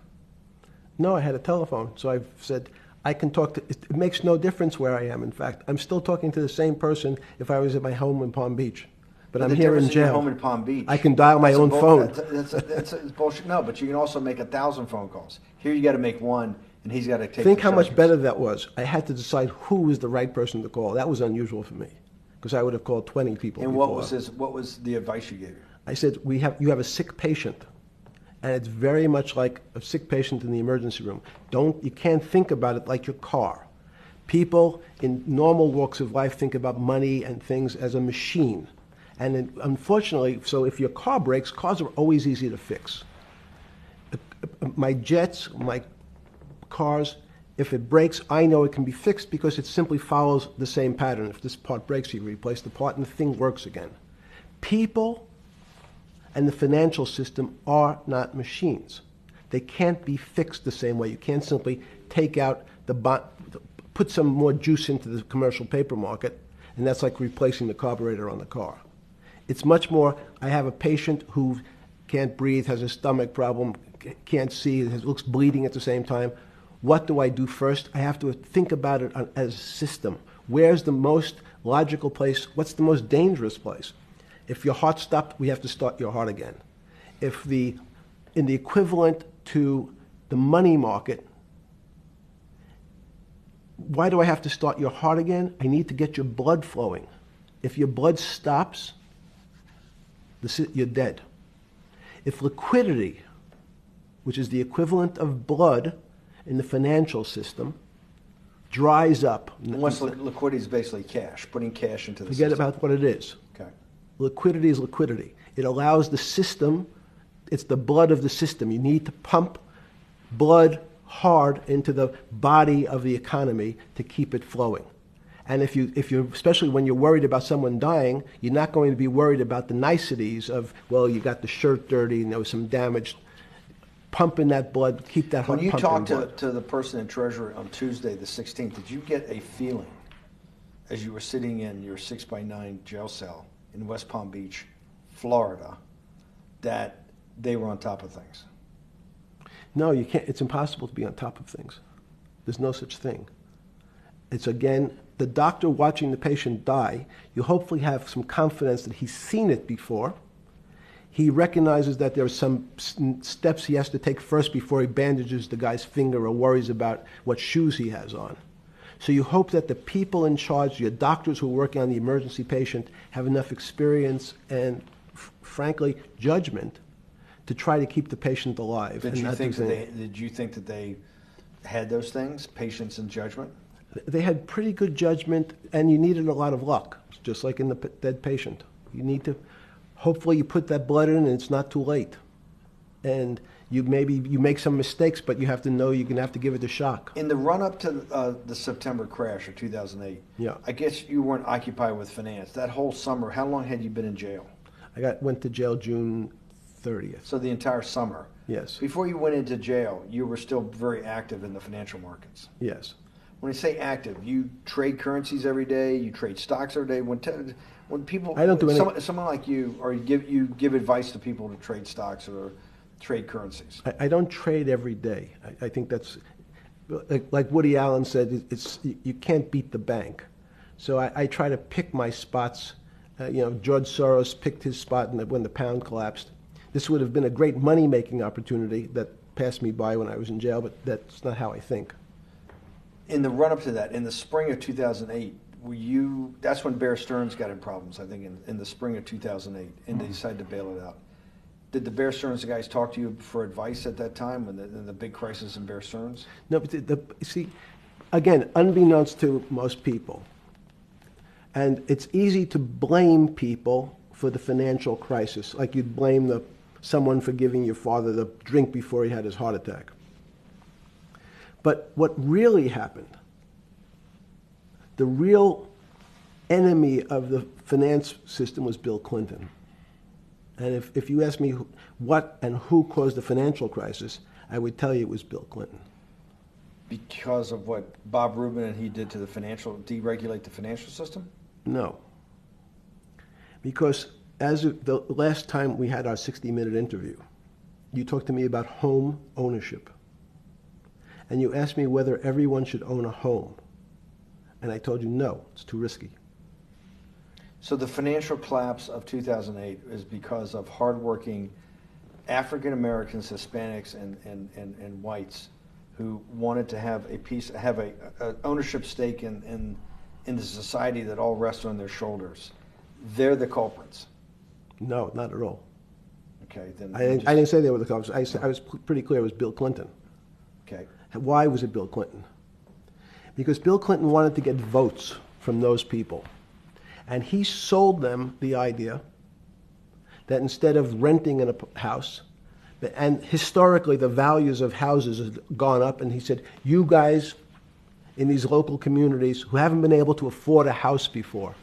No, I had a telephone. So I said, I can talk to, it makes no difference where I am. In fact, I'm still talking to the same person if I was at my home in Palm Beach. But I'm the here in difference your jail. home in Palm Beach. I can dial my that's a own phone. That's bullshit. No, but you can also make 1,000 phone calls. Here you got to make one, and he's got to take. Think the how much seconds. better that was. I had to decide who was the right person to call. That was unusual for me, because I would have called 20 people. And before. what was the advice you gave? I said, you have a sick patient, and it's very much like a sick patient in the emergency room. You can't think about it like your car. People in normal walks of life think about money and things as a machine. And unfortunately, so if your car breaks, cars are always easy to fix. My jets, my cars, if it breaks, I know it can be fixed because it simply follows the same pattern. If this part breaks, you replace the part and the thing works again. People and the financial system are not machines. They can't be fixed the same way. You can't simply take out put some more juice into the commercial paper market, and that's like replacing the carburetor on the car. It's much more, I have a patient who can't breathe, has a stomach problem, can't see, looks bleeding at the same time. What do I do first? I have to think about it as a system. Where's the most logical place? What's the most dangerous place? If your heart stopped, we have to start your heart again. In the equivalent to the money market, why do I have to start your heart again? I need to get your blood flowing. If your blood stops, you're dead. If liquidity, which is the equivalent of blood in the financial system, dries up. Once liquidity is basically cash, putting cash into the Forget system. about what it is. Okay. Liquidity is liquidity. It allows the system, it's the blood of the system. You need to pump blood hard into the body of the economy to keep it flowing. And if you're, especially when you're worried about someone dying, you're not going to be worried about the niceties of, well, you got the shirt dirty and there was some damage. Pump in that blood, keep that heart When you pumping talked to the person in Treasury on Tuesday, the 16th, did you get a feeling as you were sitting in your 6x9 jail cell in West Palm Beach, Florida, that they were on top of things? No, you can't. It's impossible to be on top of things. There's no such thing. It's, again, the doctor watching the patient die. You hopefully have some confidence that he's seen it before. He recognizes that there are some steps he has to take first before he bandages the guy's finger or worries about what shoes he has on. So you hope that the people in charge, your doctors who are working on the emergency patient, have enough experience and, frankly, judgment to try to keep the patient alive. Did you think that they had those things, patience and judgment? They had pretty good judgment, and you needed a lot of luck, just like in the dead patient. You need to, hopefully you put that blood in and it's not too late. And you make some mistakes, but you have to know you're going to have to give it a shock. In the run-up to the September crash of 2008, Yeah. I guess you weren't occupied with finance. That whole summer, how long had you been in jail? Went to jail June 30th. So the entire summer. Yes. Before you went into jail, you were still very active in the financial markets. Yes. When I say active, you trade currencies every day, you trade stocks every day. When people, I don't do any. someone like you, or you give advice to people to trade stocks or trade currencies. I don't trade every day. I think that's, like Woody Allen said, you can't beat the bank. So I try to pick my spots. George Soros picked his spot when the pound collapsed. This would have been a great money-making opportunity that passed me by when I was in jail, but that's not how I think. In the run-up to that, in the spring of 2008, that's when Bear Stearns got in problems, I think, in the spring of 2008, and they decided to bail it out. Did the Bear Stearns guys talk to you for advice at that time, when the big crisis in Bear Stearns? No, but see, again, unbeknownst to most people, and it's easy to blame people for the financial crisis, like you'd blame someone for giving your father the drink before he had his heart attack. But what really happened, the real enemy of the finance system was Bill Clinton. And if you ask me what and who caused the financial crisis, I would tell you it was Bill Clinton. Because of what Bob Rubin and he did to deregulate the financial system? No. Because as of the last time we had our 60-minute interview, you talked to me about home ownership. and you asked me whether everyone should own a home. And I told you, no, it's too risky. So the financial collapse of 2008 is because of hardworking African Americans, Hispanics, and whites who wanted to have a ownership stake in the society that all rests on their shoulders. They're the culprits. No, not at all. Okay, then I didn't say they were the culprits. I was pretty clear it was Bill Clinton. Okay. Why was it Bill Clinton? Because Bill Clinton wanted to get votes from those people. And he sold them the idea that instead of renting in a house, and historically the values of houses have gone up, and he said, you guys in these local communities who haven't been able to afford a house before,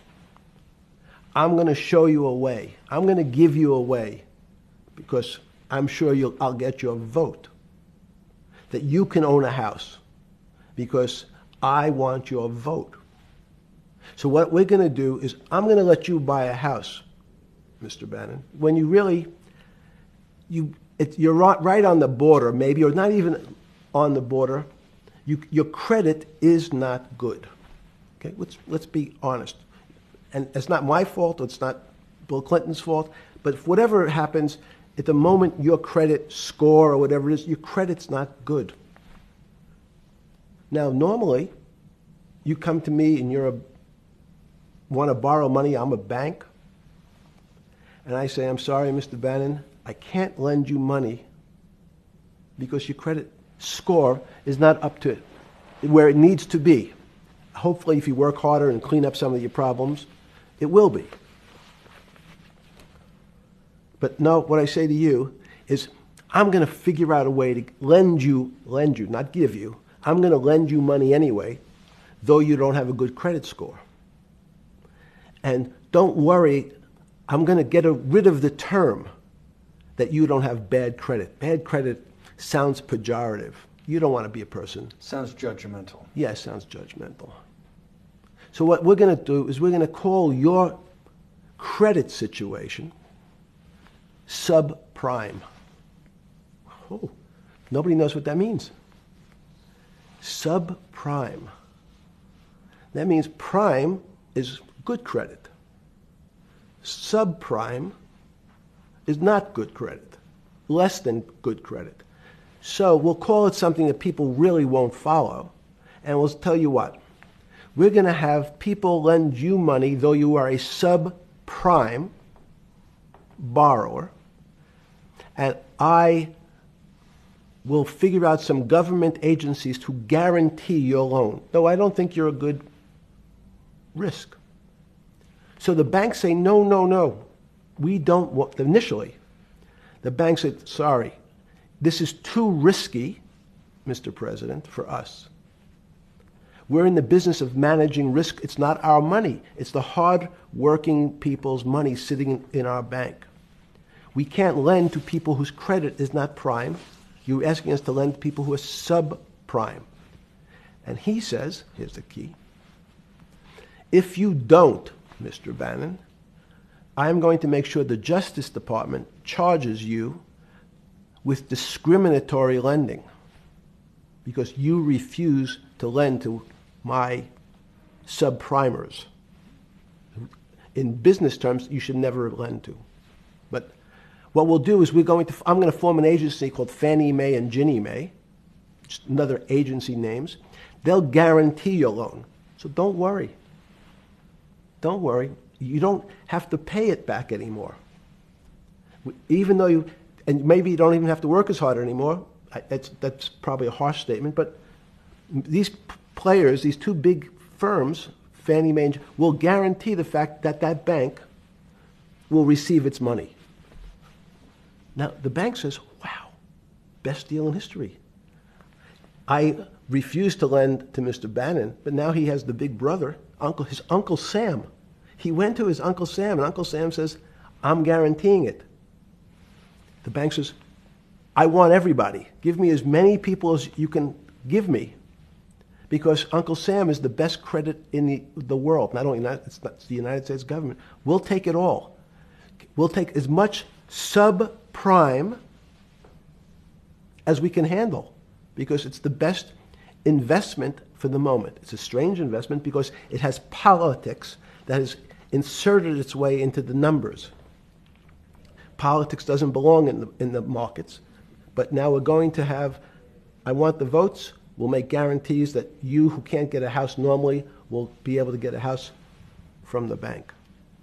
I'm going to show you a way. I'm going to give you a way because I'm sure I'll get your vote that you can own a house because I want your vote. So what we're going to do is I'm going to let you buy a house, Mr. Bannon, when you really, you're right on the border, maybe, or not even on the border. Your credit is not good. Okay, let's be honest. And it's not my fault, it's not Bill Clinton's fault, but if whatever happens, at the moment your credit score or whatever it is, your credit's not good. Now, normally, you come to me and want to borrow money, I'm a bank, and I say, I'm sorry, Mr. Bannon, I can't lend you money because your credit score is not up to where it needs to be. Hopefully, if you work harder and clean up some of your problems, it will be. But no, what I say to you is, I'm going to figure out a way to lend you, not give you. I'm going to lend you money anyway, though you don't have a good credit score. And don't worry, I'm going to get rid of the term that you don't have bad credit. Bad credit sounds pejorative. You don't want to be a person. Sounds judgmental. Yes, sounds judgmental. So what we're going to do is we're going to call your credit situation subprime. Oh, nobody knows what that means. Subprime. That means prime is good credit. Subprime is not good credit, less than good credit. So we'll call it something that people really won't follow, and we'll tell you what. We're going to have people lend you money, though you are a subprime borrower, and I will figure out some government agencies to guarantee your loan, though I don't think you're a good risk. So the banks say, no, we don't want, initially, the bank said, sorry, this is too risky, Mr. President, for us. We're in the business of managing risk. It's not our money. It's the hard-working people's money sitting in our bank. We can't lend to people whose credit is not prime. You're asking us to lend to people who are subprime. And he says, here's the key, if you don't, Mr. Bannon, I'm going to make sure the Justice Department charges you with discriminatory lending because you refuse to lend to my subprimers. In business terms, you should never lend to. But what we'll do is I'm going to form an agency called Fannie Mae and Ginnie Mae, just another agency names. They'll guarantee your loan. So don't worry. Don't worry. You don't have to pay it back anymore. Even though and maybe you don't even have to work as hard anymore. That's probably a harsh statement, but these players, these two big firms, Fannie Mae, will guarantee the fact that that bank will receive its money. Now, the bank says, wow, best deal in history. I refused to lend to Mr. Bannon, but now he has the big brother, his Uncle Sam. He went to his Uncle Sam, and Uncle Sam says, I'm guaranteeing it. The bank says, I want everybody. Give me as many people as you can give me. Because Uncle Sam is the best credit in the world. Not only it's the United States government. We'll take it all. We'll take as much subprime as we can handle. Because it's the best investment for the moment. It's a strange investment because it has politics that has inserted its way into the numbers. Politics doesn't belong in the markets, but now we're going to have, I want the votes, we'll make guarantees that you who can't get a house normally will be able to get a house from the bank.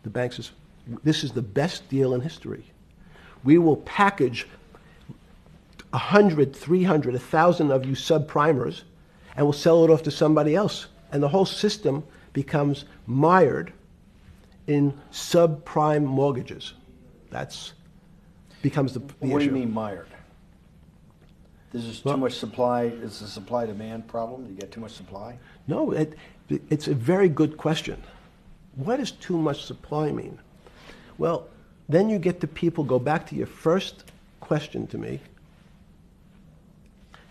The bank says, this is the best deal in history. We will package 100, 300, 1,000 of you subprimers, and we'll sell it off to somebody else. And the whole system becomes mired in subprime mortgages. That's becomes the issue. What do you mean mired? There's just too much supply. It's a supply-demand problem. You get too much supply. No, it's a very good question. What does too much supply mean? Well, then you get to people, go back to your first question to me,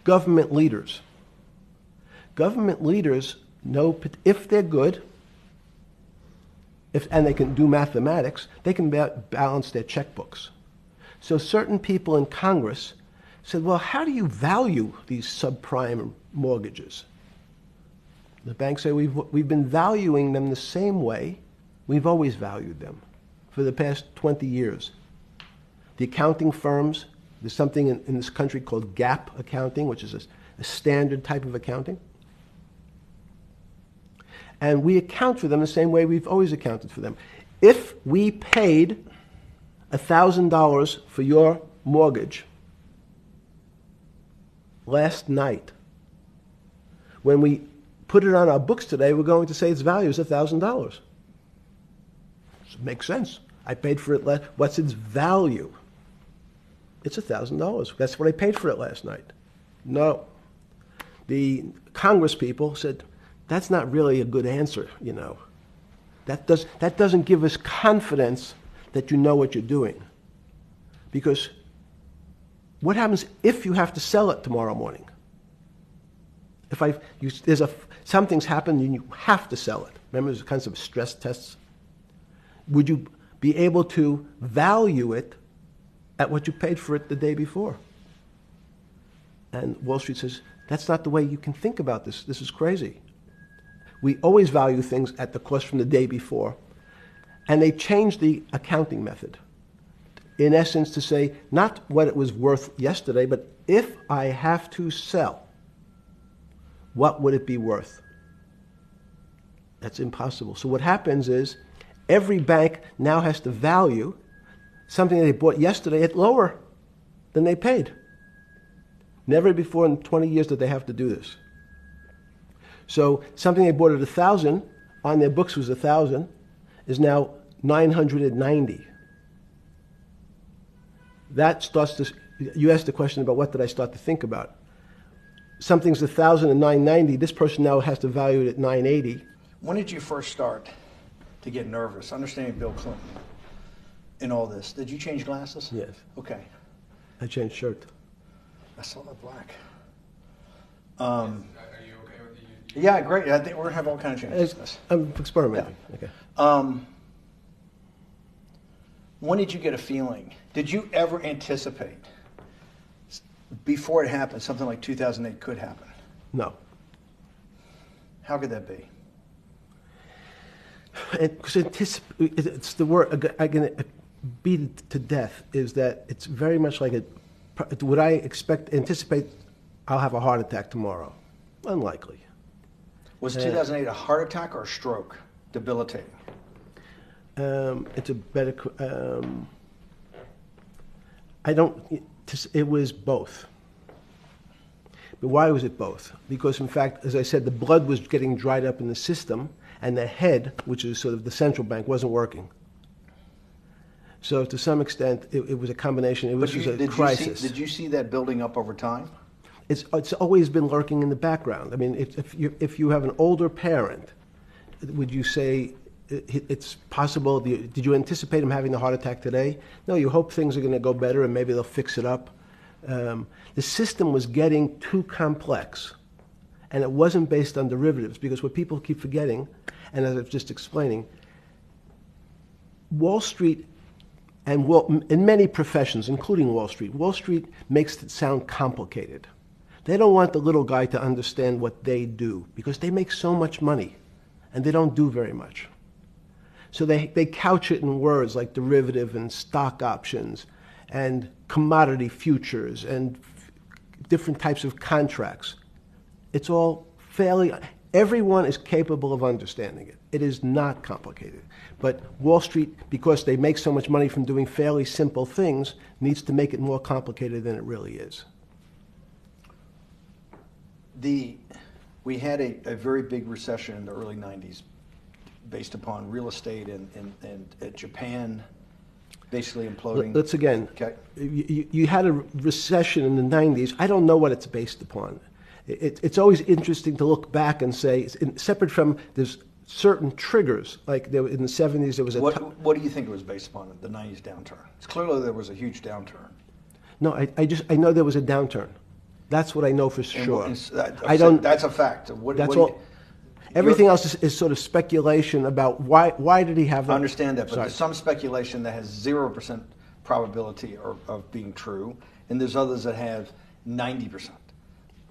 government leaders. Government leaders know if they're good, and they can do mathematics, they can balance their checkbooks. So certain people in Congress said, well, how do you value these subprime mortgages? The banks say we've been valuing them the same way we've always valued them for the past 20 years. The accounting firms, there's something in this country called GAAP accounting, which is a standard type of accounting. And we account for them the same way we've always accounted for them. If we paid $1,000 for your mortgage last night, when we put it on our books today, we're going to say its value is $1,000. It makes sense. I paid for it what's its value? It's $1,000. That's what I paid for it last night. No. The Congress people said, that's not really a good answer, you know. That doesn't give us confidence that you know what you're doing. Because what happens if you have to sell it tomorrow morning? Something's happened and you have to sell it. Remember, there's kinds of stress tests. Would you be able to value it at what you paid for it the day before? And Wall Street says, that's not the way you can think about this. This is crazy. We always value things at the cost from the day before. And they changed the accounting method, in essence, to say not what it was worth yesterday, but if I have to sell, what would it be worth? That's impossible. So what happens is every bank now has to value something they bought yesterday at lower than they paid. Never before in 20 years did they have to do this. So something they bought at 1,000, on their books was 1,000, is now 990. That starts to, you asked the question about what did I start to think about. Something's 1,000 and 990, this person now has to value it at 980. When did you first start to get nervous, understanding Bill Clinton in all this? Did you change glasses? Yes. Okay. I changed shirt. I saw the black. Are you okay with the? Yeah, great. I think we're going to have all kinds of changes. I'm experimenting. Yeah. Okay. When did you get a feeling? Did you ever anticipate, before it happened, something like 2008 could happen? No. How could that be? Because it's the word, I can beat it to death, is that it's very much like would I anticipate I'll have a heart attack tomorrow? Unlikely. Was 2008 a heart attack or a stroke? Debilitating? It's a better, it was both. But why was it both? Because in fact, as I said, the blood was getting dried up in the system, and the head, which is sort of the central bank, wasn't working. So to some extent, it was a combination. It was a crisis. Did you see that building up over time? It's always been lurking in the background. I mean, if you have an older parent, would you say it's possible? Did you anticipate him having a heart attack today? No, you hope things are going to go better and maybe they'll fix it up. The system was getting too complex, and it wasn't based on derivatives, because what people keep forgetting, and as I was just explaining, Wall Street, and in many professions, including Wall Street makes it sound complicated. They don't want the little guy to understand what they do because they make so much money and they don't do very much. So they couch it in words like derivative and stock options and commodity futures and different types of contracts. It's all fairly, everyone is capable of understanding it. It is not complicated. But Wall Street, because they make so much money from doing fairly simple things, needs to make it more complicated than it really is. We had a very big recession in the early 90s based upon real estate and Japan basically imploding. Let's again, Okay. you had a recession in the 90s. I don't know what it's based upon. It's always interesting to look back and say, separate from there's certain triggers, like in the 70s there was a... What do you think it was based upon, the 90s downturn? It's clearly there was a huge downturn. No, I know there was a downturn. That's what I know for sure. That's a fact. That's all. Everything else is sort of speculation about why did he have that? I understand that, but Sorry. there's some speculation that has 0% probability of being true, and there's others that have 90%.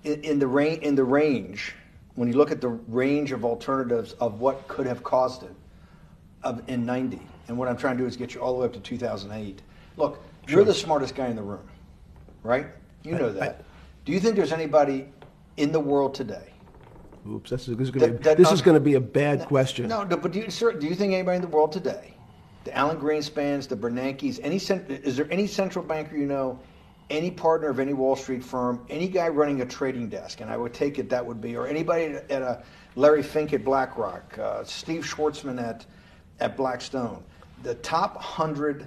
In the range, when you look at the range of alternatives of what could have caused it in 90, and what I'm trying to do is get you all the way up to 2008. Look, Sure. You're the smartest guy in the room, right? You know that. Do you think there's anybody in the world today? Oops, this is going to be a bad question. No, but do you think anybody in the world today, the Alan Greenspans, the Bernankes, is there any central banker you know, any partner of any Wall Street firm, any guy running a trading desk, and I would take it that would be, or anybody at a Larry Fink at BlackRock, Steve Schwartzman at Blackstone, the top 100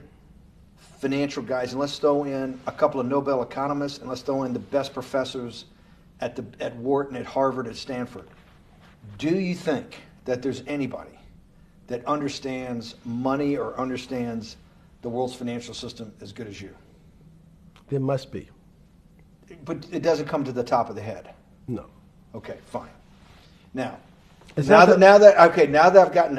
financial guys, and let's throw in a couple of Nobel economists, and let's throw in the best professors at Wharton, at Harvard, at Stanford. Do you think that there's anybody that understands money or understands the world's financial system as good as you? There must be. But it doesn't come to the top of the head. No. Okay, fine. Now It's that not now that I've gotten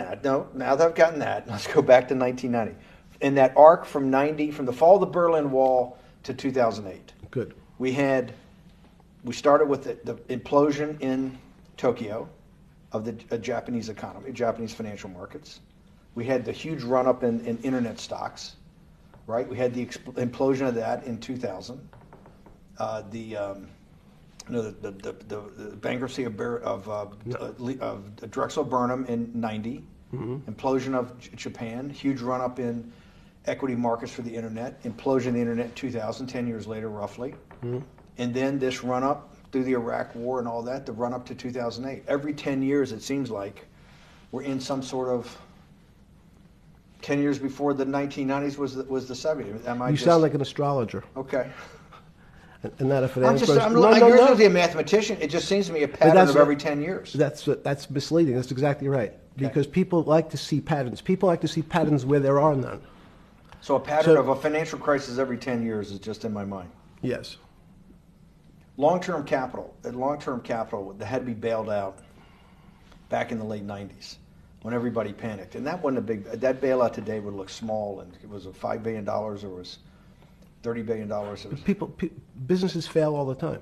that, let's go back to 1990. In that arc from the fall of the Berlin Wall to 2008. Good. We started with the implosion in Tokyo of the Japanese economy, Japanese financial markets. We had the huge run-up in internet stocks, right? We had the implosion of that in 2000. The bankruptcy of Drexel Burnham in 90. Mm-hmm. Implosion of Japan, huge run-up in equity markets for the internet, implosion of the internet in 2000, 10 years later roughly. Mm-hmm. And then this run-up through the Iraq War and all that, the run-up to 2008. Every 10 years, it seems like, we're in some sort of 10 years before the 1990s was the 70s. You sound like an astrologer. Okay. And not a finance person. You're usually a mathematician. It just seems to me a pattern of every 10 years. That's misleading. That's exactly right. Okay. Because people like to see patterns. People like to see patterns where there are none. So a pattern of a financial crisis every 10 years is just in my mind. Yes. Long-term capital, that had to be bailed out back in the late 90s when everybody panicked. And that wasn't that bailout today would look small, and it was $5 billion or was $30 billion. Businesses fail all the time.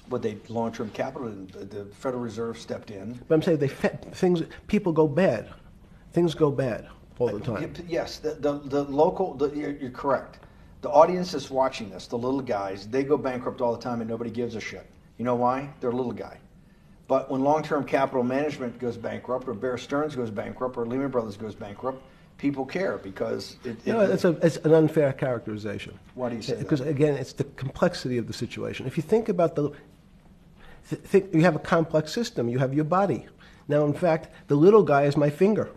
But long-term capital, the Federal Reserve stepped in. But I'm saying people go bad. Things go bad all the time. Yes, you're correct. The audience that's watching this, the little guys, they go bankrupt all the time and nobody gives a shit. You know why? They're a little guy. But when long-term capital management goes bankrupt, or Bear Stearns goes bankrupt, or Lehman Brothers goes bankrupt, people care because it's an unfair characterization. Why do you say that? Because again, it's the complexity of the situation. If you think about you have a complex system. You have your body. Now, in fact, the little guy is my finger.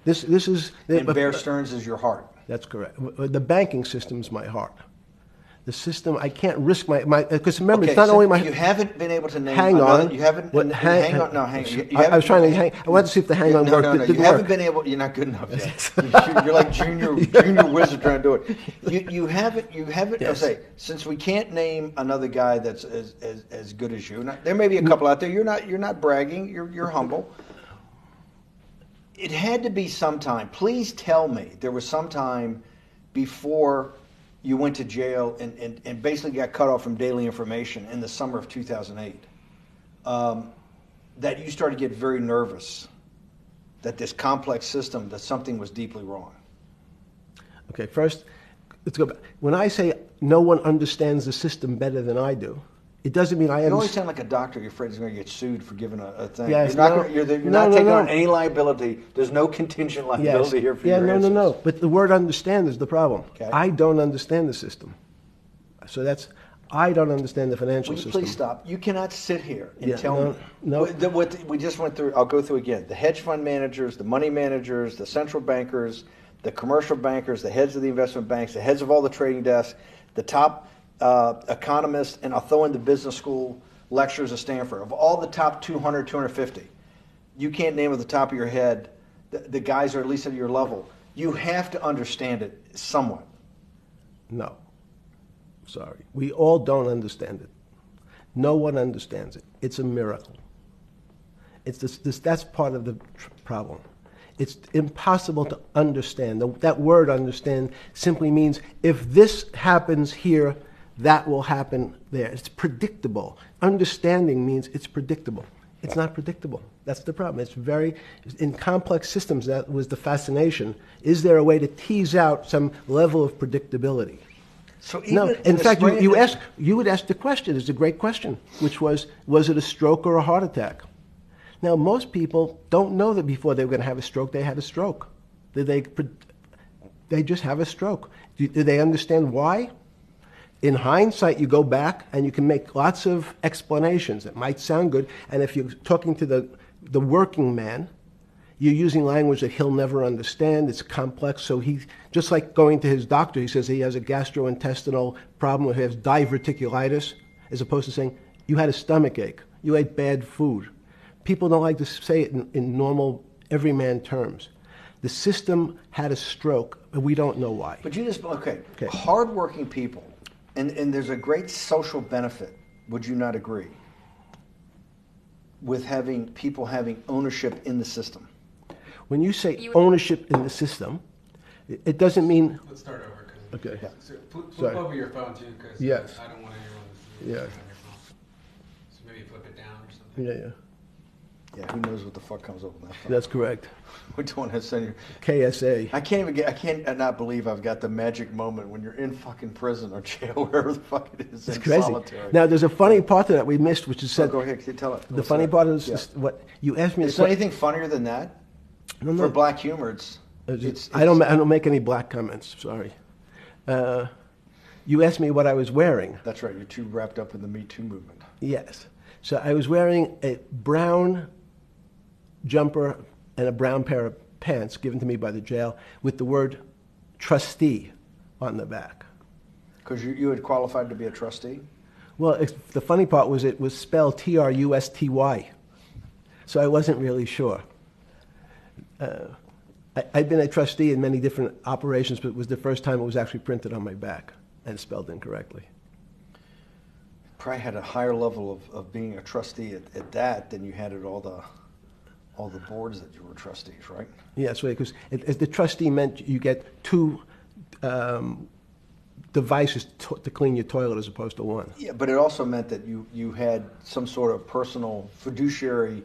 This is. And Bear Stearns is your heart. That's correct. The banking system is my heart. The system, I can't risk my because remember, it's not only my. You haven't been able to name. Hang on. You haven't. Hang on. No, hang on. I was trying to hang. I wanted to see if the hang on worked. No. You haven't been able. You're not good enough yet. You're like junior wizard trying to do it. You haven't. Yes. I'll say, since we can't name another guy that's as good as you. There may be a couple out there. You're not bragging. You're humble. It had to be sometime. Please tell me there was some time before you went to jail and basically got cut off from daily information in the summer of 2008, that you started to get very nervous that this complex system, that something was deeply wrong? Okay, first, let's go back. When I say no one understands the system better than I do, it doesn't mean I You always understand. sound like a doctor. You're afraid he's going to get sued for giving a thing. Yes, you're not, no. gonna, you're No, not no, taking no. on any liability. There's no contingent liability here for yeah, your no, answers. no. But the word understand is the problem. Okay. I don't understand the system. So I don't understand the financial Will you system. please stop? You cannot sit here and Yeah, tell no, me. no. What we just went through, I'll go through again. The hedge fund managers, the money managers, the central bankers, the commercial bankers, the heads of the investment banks, the heads of all the trading desks, the top economists, and I'll throw in the business school lecturers at Stanford. Of all the top 200, 250, you can't name at the top of your head the guys are at least at your level. You have to understand it somewhat. No. Sorry. We all don't understand it. No one understands it. It's a miracle. That's part of the problem. It's impossible to understand. That word understand simply means if this happens here, that will happen there. It's predictable. Understanding means it's predictable. It's not predictable. That's the problem. In complex systems, that was the fascination. Is there a way to tease out some level of predictability? So even No. In fact, you would ask the question. It's a great question, which was it a stroke or a heart attack? Now, most people don't know that before they were going to have a stroke, they had a stroke. They just have a stroke. Do they understand why? In hindsight, you go back and you can make lots of explanations. It might sound good, and if you're talking to the working man, you're using language that he'll never understand. It's complex, so he, just like going to his doctor, he says he has a gastrointestinal problem, or he has diverticulitis, as opposed to saying, you had a stomach ache, you ate bad food. People don't like to say it in normal, everyman terms. The system had a stroke, and we don't know why. But you just, okay. Hardworking people, and there's a great social benefit, would you not agree, with people having ownership in the system? When you say ownership in the system, it doesn't mean... Let's start over. Okay. Yeah. So flip Sorry. over your phone too, because Yes. I don't want anyone to see Yeah. on your phone. So maybe flip it down or something. Yeah. Yeah, who knows what the fuck comes up with that phone? That's correct. We don't want to send you. KSA. I can't not believe I've got the magic moment when you're in fucking prison or jail, wherever the fuck it is, It's in crazy. solitary. Now, there's a funny part to that we missed, which is So said... go ahead, tell it. The funny part is what you asked me... Is there anything funnier than that? No, For black humor, it's I don't make any black comments. Sorry. You asked me what I was wearing. That's right. You're too wrapped up in the Me Too movement. Yes. So I was wearing a brown jumper and a brown pair of pants given to me by the jail with the word trustee on the back. Because you had qualified to be a trustee? Well, the funny part was it was spelled Trusty. So I wasn't really sure. I'd been a trustee in many different operations, but it was the first time it was actually printed on my back and spelled incorrectly. Probably had a higher level of being a trustee at that than you had at all the boards that you were trustees, right? Yes, right, because the trustee meant you get two devices to clean your toilet as opposed to one. Yeah, but it also meant that you had some sort of personal fiduciary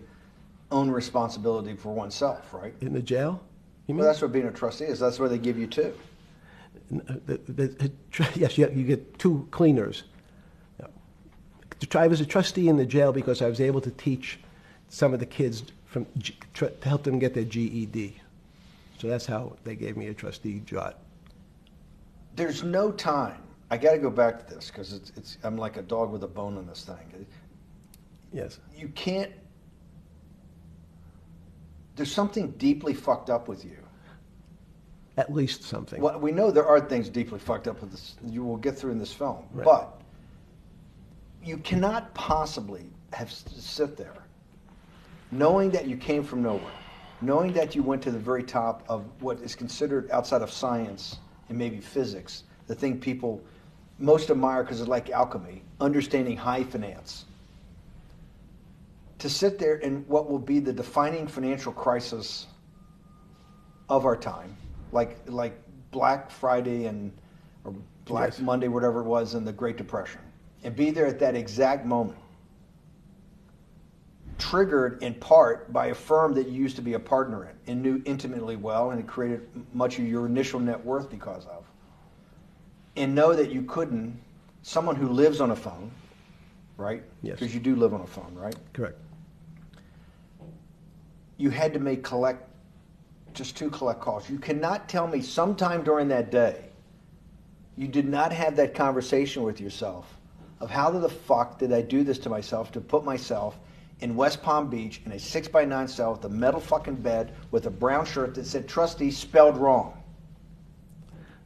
own responsibility for oneself, right? In the jail? You mean? Well, that's what being a trustee is. That's where they give you two. Yes, you get two cleaners. I was a trustee in the jail because I was able to teach some of the kids to help them get their GED. So that's how they gave me a trustee job. There's no time. I got to go back to this because I'm like a dog with a bone in this thing. Yes. You can't. There's something deeply fucked up with you. At least something. Well, we know there are things deeply fucked up with this. You will get through in this film, Right. but you cannot possibly sit there knowing that you came from nowhere, knowing that you went to the very top of what is considered outside of science and maybe physics, the thing people most admire because it's like alchemy, understanding high finance. To sit there in what will be the defining financial crisis of our time, like Black Friday and or Black Yes. Monday, whatever it was, in the Great Depression, and be there at that exact moment, triggered in part by a firm that you used to be a partner in and knew intimately well, and it created much of your initial net worth because of, and know that you couldn't, someone who lives on a phone, right? Yes. Because you do live on a phone, right? Correct. You had to make just 2 collect calls. You cannot tell me sometime during that day you did not have that conversation with yourself of how the fuck did I do this to myself to put myself in West Palm Beach in a 6x9 cell with a metal fucking bed with a brown shirt that said trustee spelled wrong.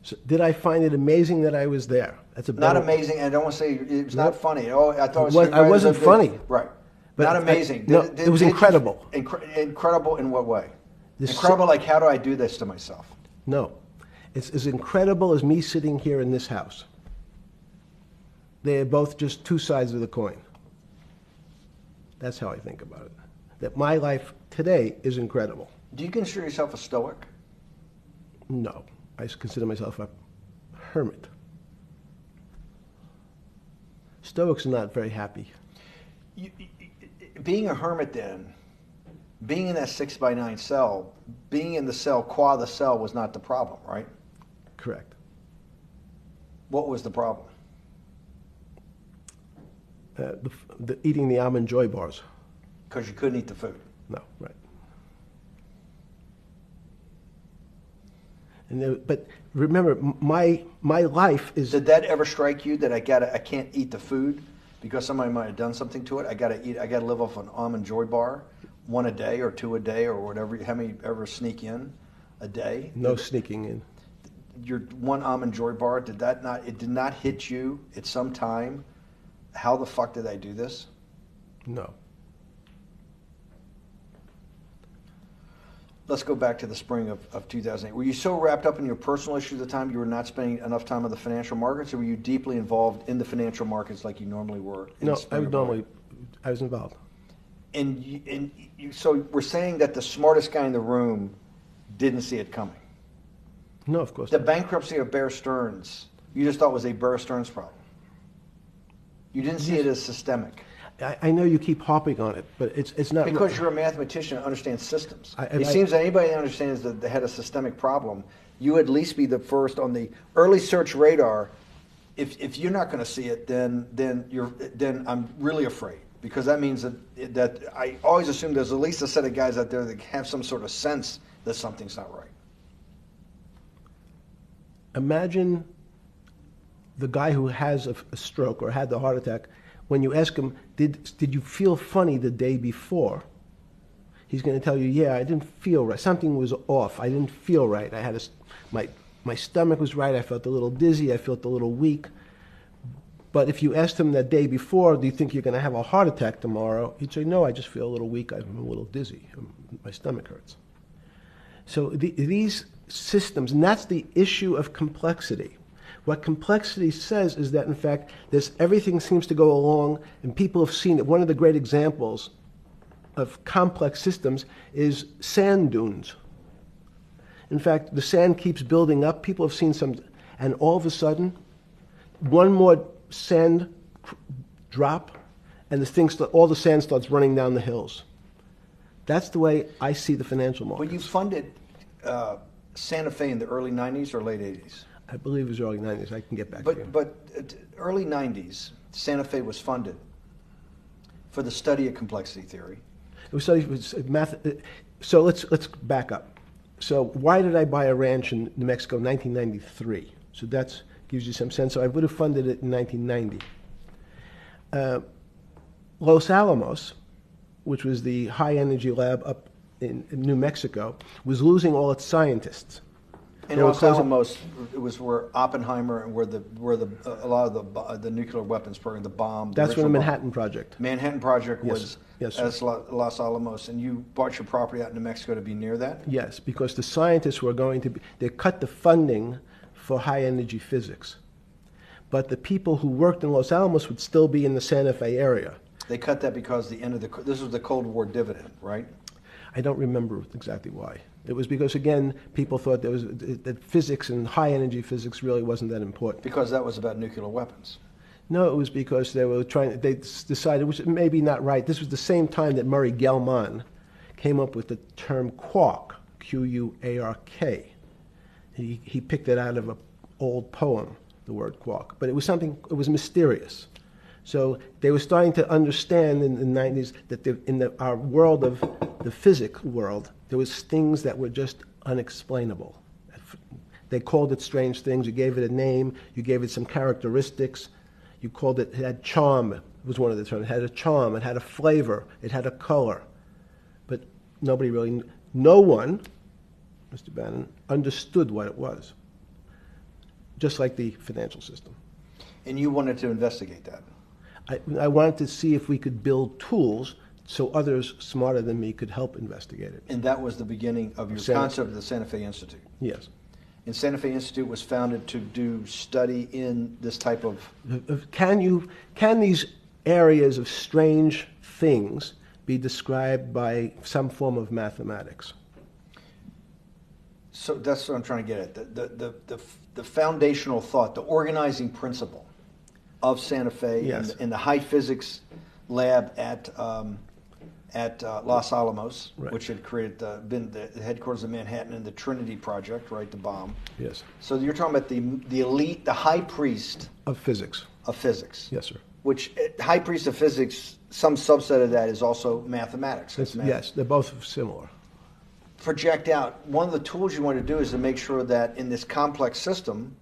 So did I find it amazing that I was there? That's a Not better- amazing, and I don't want to say it was not Nope. funny. Oh, I thought it was. It was- I wasn't funny. Right. But Not I- amazing. no, it was incredible. Incredible in what way? This Incredible, like how do I do this to myself? No. It's as incredible as me sitting here in this house. They are both just 2 sides of the coin. That's how I think about it. That my life today is incredible. Do you consider yourself a stoic? No. I consider myself a hermit. Stoics are not very happy. Being a hermit then, being in that 6x9 cell, being in the cell, qua the cell was not the problem, right? Correct. What was the problem? Eating the almond joy bars. Because you couldn't eat the food. No, right. And but remember, my life is. Did that ever strike you that I can't eat the food because somebody might have done something to it? I gotta live off an almond joy bar, 1 a day or 2 a day or whatever. How many ever sneak in a day? No sneaking in. Your 1 almond joy bar, it did not hit you at some time? How the fuck did I do this? No. Let's go back to the spring of 2008. Were you so wrapped up in your personal issues at the time you were not spending enough time on the financial markets, or were you deeply involved in the financial markets like you normally were? In No, the spring of 08? I was involved. So we're saying that the smartest guy in the room didn't see it coming. No, of course The not. bankruptcy of Bear Stearns, you just thought was a Bear Stearns problem. You didn't see it as systemic. I know you keep harping on it, but it's not. Because you're a mathematician and understands systems. I- It seems that anybody that understands that they had a systemic problem, you would at least be the first on the early search radar. If you're not going to see it, then I'm really afraid, because that means that I always assume there's at least a set of guys out there that have some sort of sense that something's not right. Imagine the guy who has a stroke or had the heart attack. When you ask him, did you feel funny the day before? He's going to tell you, yeah, I didn't feel right. Something was off. I didn't feel right. I had my stomach was right. I felt a little dizzy. I felt a little weak. But if you asked him that day before, do you think you're going to have a heart attack tomorrow? He'd say, no, I just feel a little weak. I'm a little dizzy. My stomach hurts. So these systems, and that's the issue of complexity. What complexity says is that, in fact, everything seems to go along, and people have seen it. One of the great examples of complex systems is sand dunes. In fact, the sand keeps building up. People have seen some, and all of a sudden, one more sand drop, and all the sand starts running down the hills. That's the way I see the financial market. But you funded Santa Fe in the early 90s or late 80s? I believe it was early 90s. I can get back to you. But early 90s, Santa Fe was funded for the study of complexity theory. It was math. So let's back up. So why did I buy a ranch in New Mexico in 1993? So that gives you some sense. So I would have funded it in 1990. Los Alamos, which was the high energy lab up in New Mexico, was losing all its scientists. And Los Alamos, it was where Oppenheimer and where a lot of the nuclear weapons program, the bomb. That's when the original Manhattan Project. Manhattan Project was Yes, as Los Alamos, and you bought your property out in New Mexico to be near that? Yes, because the scientists were going to they cut the funding for high energy physics. But the people who worked in Los Alamos would still be in the Santa Fe area. They cut that because this was the Cold War dividend, right? I don't remember exactly why. It was because, again, people thought that physics and high-energy physics really wasn't that important. Because that was about nuclear weapons. No, it was because they decided, which may be not right. This was the same time that Murray Gell-Mann came up with the term quark, Q-U-A-R-K. He picked it out of an old poem, the word quark. But it was mysterious. So they were starting to understand in the 90s that our world of the physics world, there was things that were just unexplainable. They called it strange things. You gave it a name. You gave it some characteristics. You called it had charm, was one of the terms. It had a charm. It had a flavor. It had a color. But no one, Mr. Bannon, understood what it was. Just like the financial system. And you wanted to investigate that. I wanted to see if we could build tools so others smarter than me could help investigate it. And that was the beginning of your concept of the Santa Fe Institute. Yes. And Santa Fe Institute was founded to do study in this type of... Can these areas of strange things be described by some form of mathematics? So that's what I'm trying to get at. The foundational thought, the organizing principle of Santa Fe, yes, in the high physics lab at Los Alamos, right, which had been the headquarters of Manhattan, and the Trinity Project, right, the bomb. Yes. So you're talking about the elite, the high priest of physics. Of physics. Yes, sir. Which high priest of physics, some subset of that is also mathematics. Yes, they're both similar. Project out. One of the tools you want to do is to make sure that in this complex system,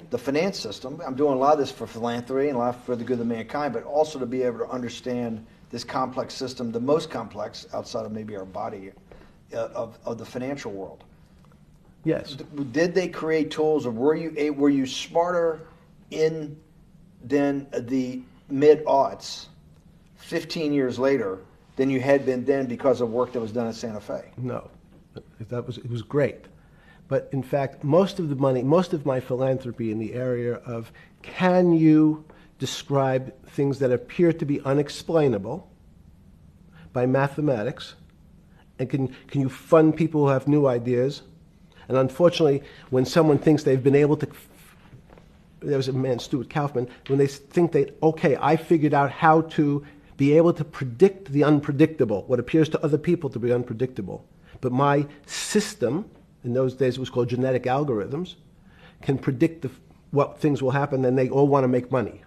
the finance system, I'm doing a lot of this for philanthropy and a lot for the good of mankind, but also to be able to understand this complex system, the most complex outside of maybe our body, of the financial world. Yes. Did they create tools, or were you smarter in then the mid-aughts, 15 years later, than you had been then because of work that was done at Santa Fe? No, it was great. But in fact, most of the money, most of my philanthropy in the area of can you describe things that appear to be unexplainable by mathematics, and can you fund people who have new ideas? And unfortunately, when someone thinks they've been able to, there was a man, Stuart Kaufman, when they think that, okay, I figured out how to be able to predict the unpredictable, what appears to other people to be unpredictable. But my system, in those days it was called genetic algorithms, can predict what things will happen, and they all want to make money.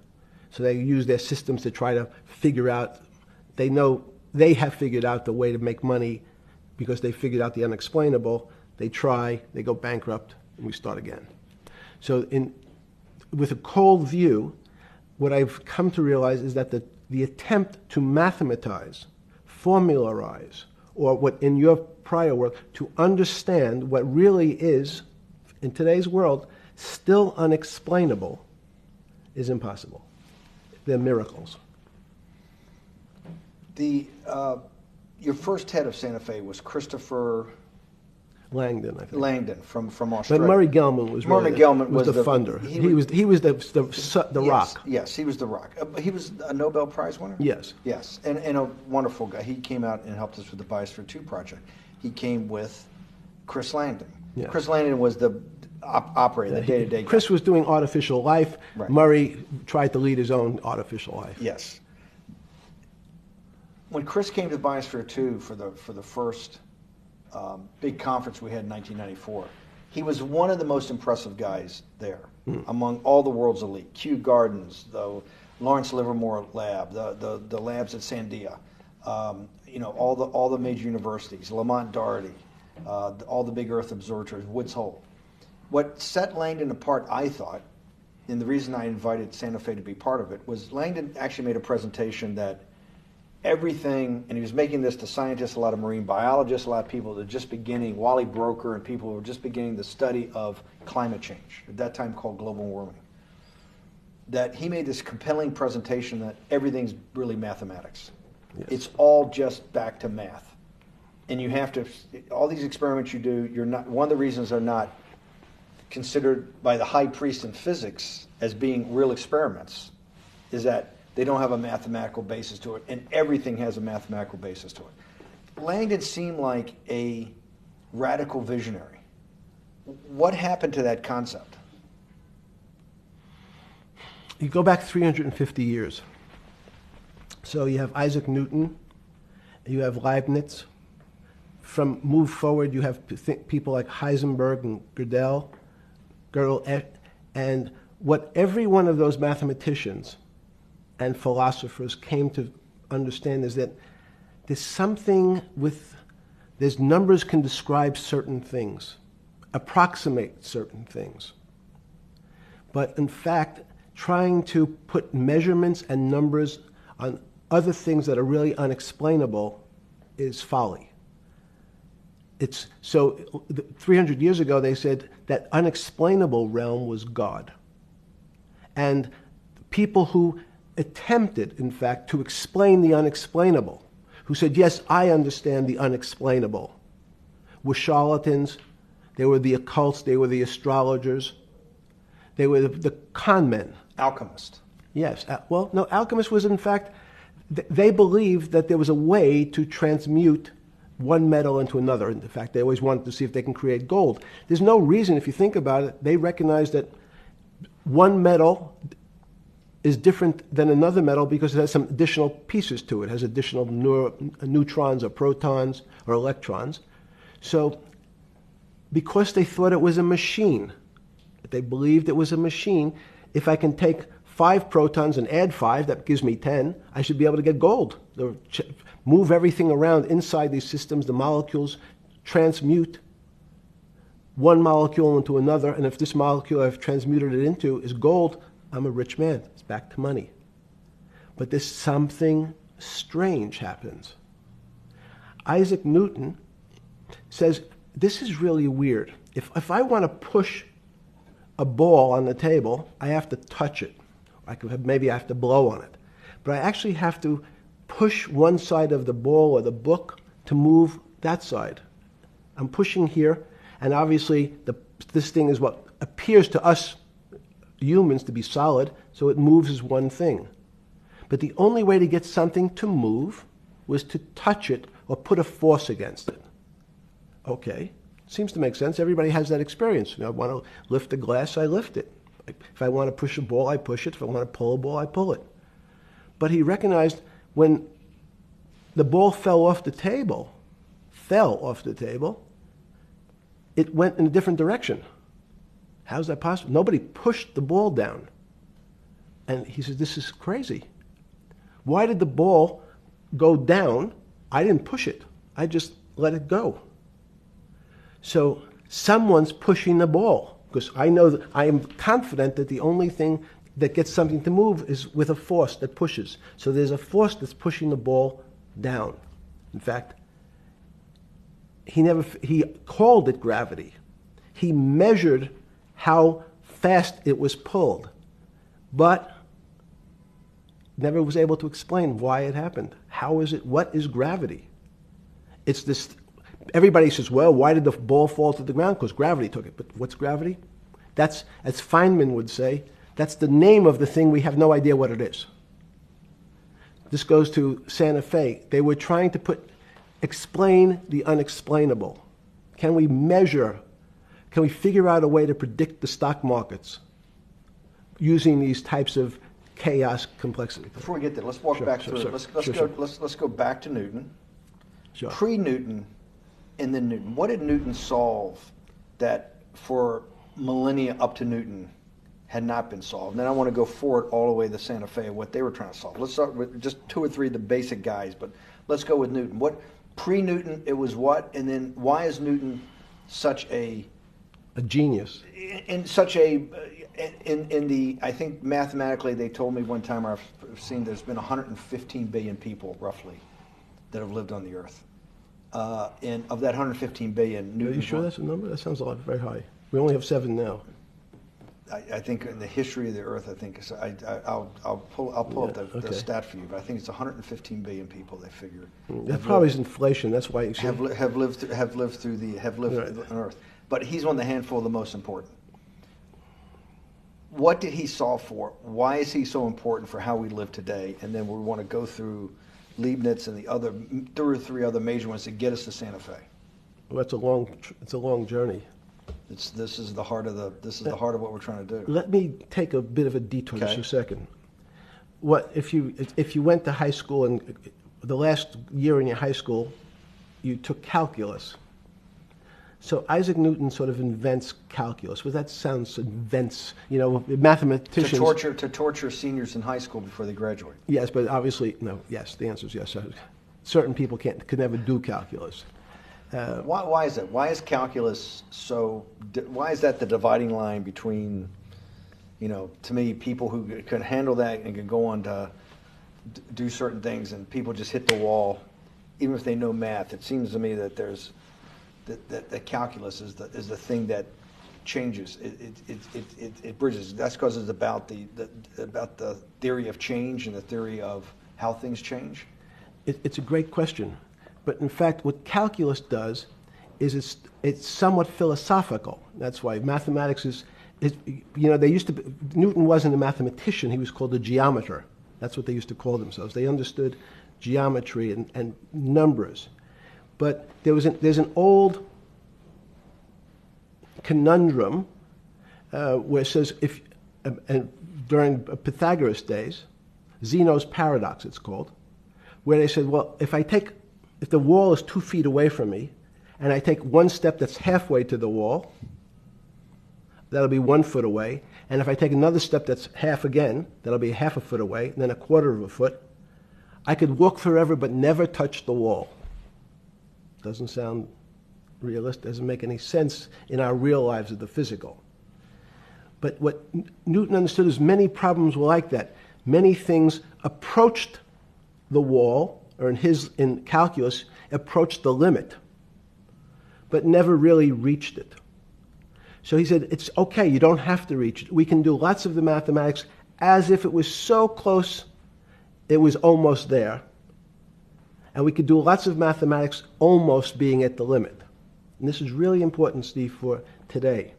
So they use their systems to try to figure out, they know they have figured out the way to make money because they figured out the unexplainable. They try, they go bankrupt, and we start again. So with a cold view, what I've come to realize is that the attempt to mathematize, formularize, or what in your prior work, to understand what really is, in today's world, still unexplainable, is impossible. They're miracles. Your first head of Santa Fe was Christopher Langdon, I think. Langdon from Australia. But Murray Gell-Mann was Murray Gell-Mann was the funder. He was the rock. Yes, he was the rock. He was a Nobel Prize winner? Yes. Yes, and a wonderful guy. He came out and helped us with the Biosphere 2 project. He came with Chris Langdon. Yeah. Chris Langdon was the operator, the day-to-day guy. Chris was doing artificial life. Right. Murray tried to lead his own artificial life. Yes. When Chris came to Biosphere 2 for the first big conference we had in 1994, he was one of the most impressive guys there among all the world's elite. Kew Gardens, the Lawrence Livermore lab, the labs at Sandia, all the major universities, Lamont Doherty, all the big Earth observatories, Woods Hole. What set Langdon apart, I thought, and the reason I invited Santa Fe to be part of it, was Langdon actually made a presentation that everything, and he was making this to scientists, a lot of marine biologists, a lot of people that were just beginning, Wally Broker and people who were just beginning the study of climate change, at that time called global warming. That he made this compelling presentation that everything's really mathematics. Yes. It's all just back to math. And you have to, all these experiments you do, you're not, one of the reasons they're not considered by the high priest in physics as being real experiments is that they don't have a mathematical basis to it, and everything has a mathematical basis to it. Langdon seemed like a radical visionary. What happened to that concept? You go back 350 years. So you have Isaac Newton, you have Leibniz. From move forward, you have people like Heisenberg and Gödel, and what every one of those mathematicians and philosophers came to understand is that there's numbers can describe certain things, approximate certain things. But in fact, trying to put measurements and numbers on other things that are really unexplainable is folly. 300 years ago, they said that unexplainable realm was God. And people who attempted, in fact, to explain the unexplainable, who said, yes, I understand the unexplainable, were charlatans, they were the occults, they were the astrologers, they were the con men. Alchemist. Yes. Well, no, alchemist was, in fact, they believed that there was a way to transmute one metal into another. In fact, they always wanted to see if they can create gold. There's no reason, if you think about it, they recognize that one metal is different than another metal because it has some additional pieces to it. It has additional neutrons or protons or electrons. So because they thought it was a machine, they believed it was a machine, if I can take 5 protons and add 5, that gives me 10, I should be able to get gold. Move everything around inside these systems, the molecules transmute one molecule into another, and if this molecule I've transmuted it into is gold, I'm a rich man. It's back to money. But there's something strange happens. Isaac Newton says, this is really weird. If I want to push a ball on the table, I have to touch it. Maybe I have to blow on it. But I actually have to push one side of the ball or the book to move that side. I'm pushing here, and obviously this thing is what appears to us humans to be solid, so it moves as one thing. But the only way to get something to move was to touch it or put a force against it. Okay, seems to make sense. Everybody has that experience. I want to lift a glass, I lift it. If I want to push a ball, I push it. If I want to pull a ball, I pull it. But he recognized when the ball fell off the table, it went in a different direction. How's that possible? Nobody pushed the ball down. And he says, this is crazy. Why did the ball go down? I didn't push it. I just let it go. So someone's pushing the ball. Because I know that I am confident that the only thing that gets something to move is with a force that pushes. So there's a force that's pushing the ball down. In fact, he called it gravity. He measured how fast it was pulled, but never was able to explain why it happened. How is it? What is gravity? It's this. Everybody says, well, why did the ball fall to the ground? Because gravity took it. But what's gravity? That's, as Feynman would say, that's the name of the thing. We have no idea what it is. This goes to Santa Fe. They were trying to explain the unexplainable. Can we measure? Can we figure out a way to predict the stock markets using these types of chaos complexity? Before we get there, let's walk back through it. Let's go back to Newton. Sure. Pre-Newton and then Newton. What did Newton solve that for millennia up to Newton had not been solved? And then I want to go forward all the way to Santa Fe and what they were trying to solve. Let's start with just 2 or 3 of the basic guys, but let's go with Newton. What pre-Newton it was what, and then why is Newton such a genius? In such a in the I think mathematically they told me one time I've seen there's been 115 billion people roughly that have lived on the earth. And of that 115 billion, Newton. Are you sure that's a number? That sounds a lot very high. We only have 7 now. I think in the history of the earth, I think I'll pull up the stat for you, but I think it's 115 billion people. They figure that probably is inflation. That's why you have lived on Earth. But he's one of the handful of the most important. What did he solve for? Why is he so important for how we live today? And then we want to go through Leibniz and the other 3 other major ones to get us to Santa Fe? Well, it's a long journey. This is the heart of what we're trying to do. Let me take a bit of a detour just Okay. a second. What if you went to high school and the last year in your high school, you took calculus? So Isaac Newton sort of invents calculus. Well, that sounds invents. Mathematicians. To torture seniors in high school before they graduate. Yes, but obviously no. Yes, the answer is yes. Certain people could never do calculus. Why is that? Why is calculus so? Why is that the dividing line between, to me, people who can handle that and can go on to do certain things, and people just hit the wall, even if they know math? It seems to me that there's that calculus is the thing that changes. It bridges. That's because it's about the theory of change and the theory of how things change. It's a great question. But in fact, what calculus does is it's somewhat philosophical. That's why mathematics is Newton wasn't a mathematician, he was called a geometer. That's what they used to call themselves. They understood geometry and numbers. But there's an old conundrum where it says, during Pythagoras' days, Zeno's paradox it's called, where they said, well, if the wall is 2 feet away from me, and I take one step that's halfway to the wall, that'll be 1 foot away. And if I take another step that's half again, that'll be half a foot away, and then a quarter of a foot. I could walk forever but never touch the wall. Doesn't sound realistic, doesn't make any sense in our real lives of the physical. But what Newton understood is many problems were like that. Many things approached the wall, or in calculus, approached the limit, but never really reached it. So he said, it's okay, you don't have to reach it. We can do lots of the mathematics as if it was so close, it was almost there. And we could do lots of mathematics almost being at the limit. And this is really important, Steve, for today.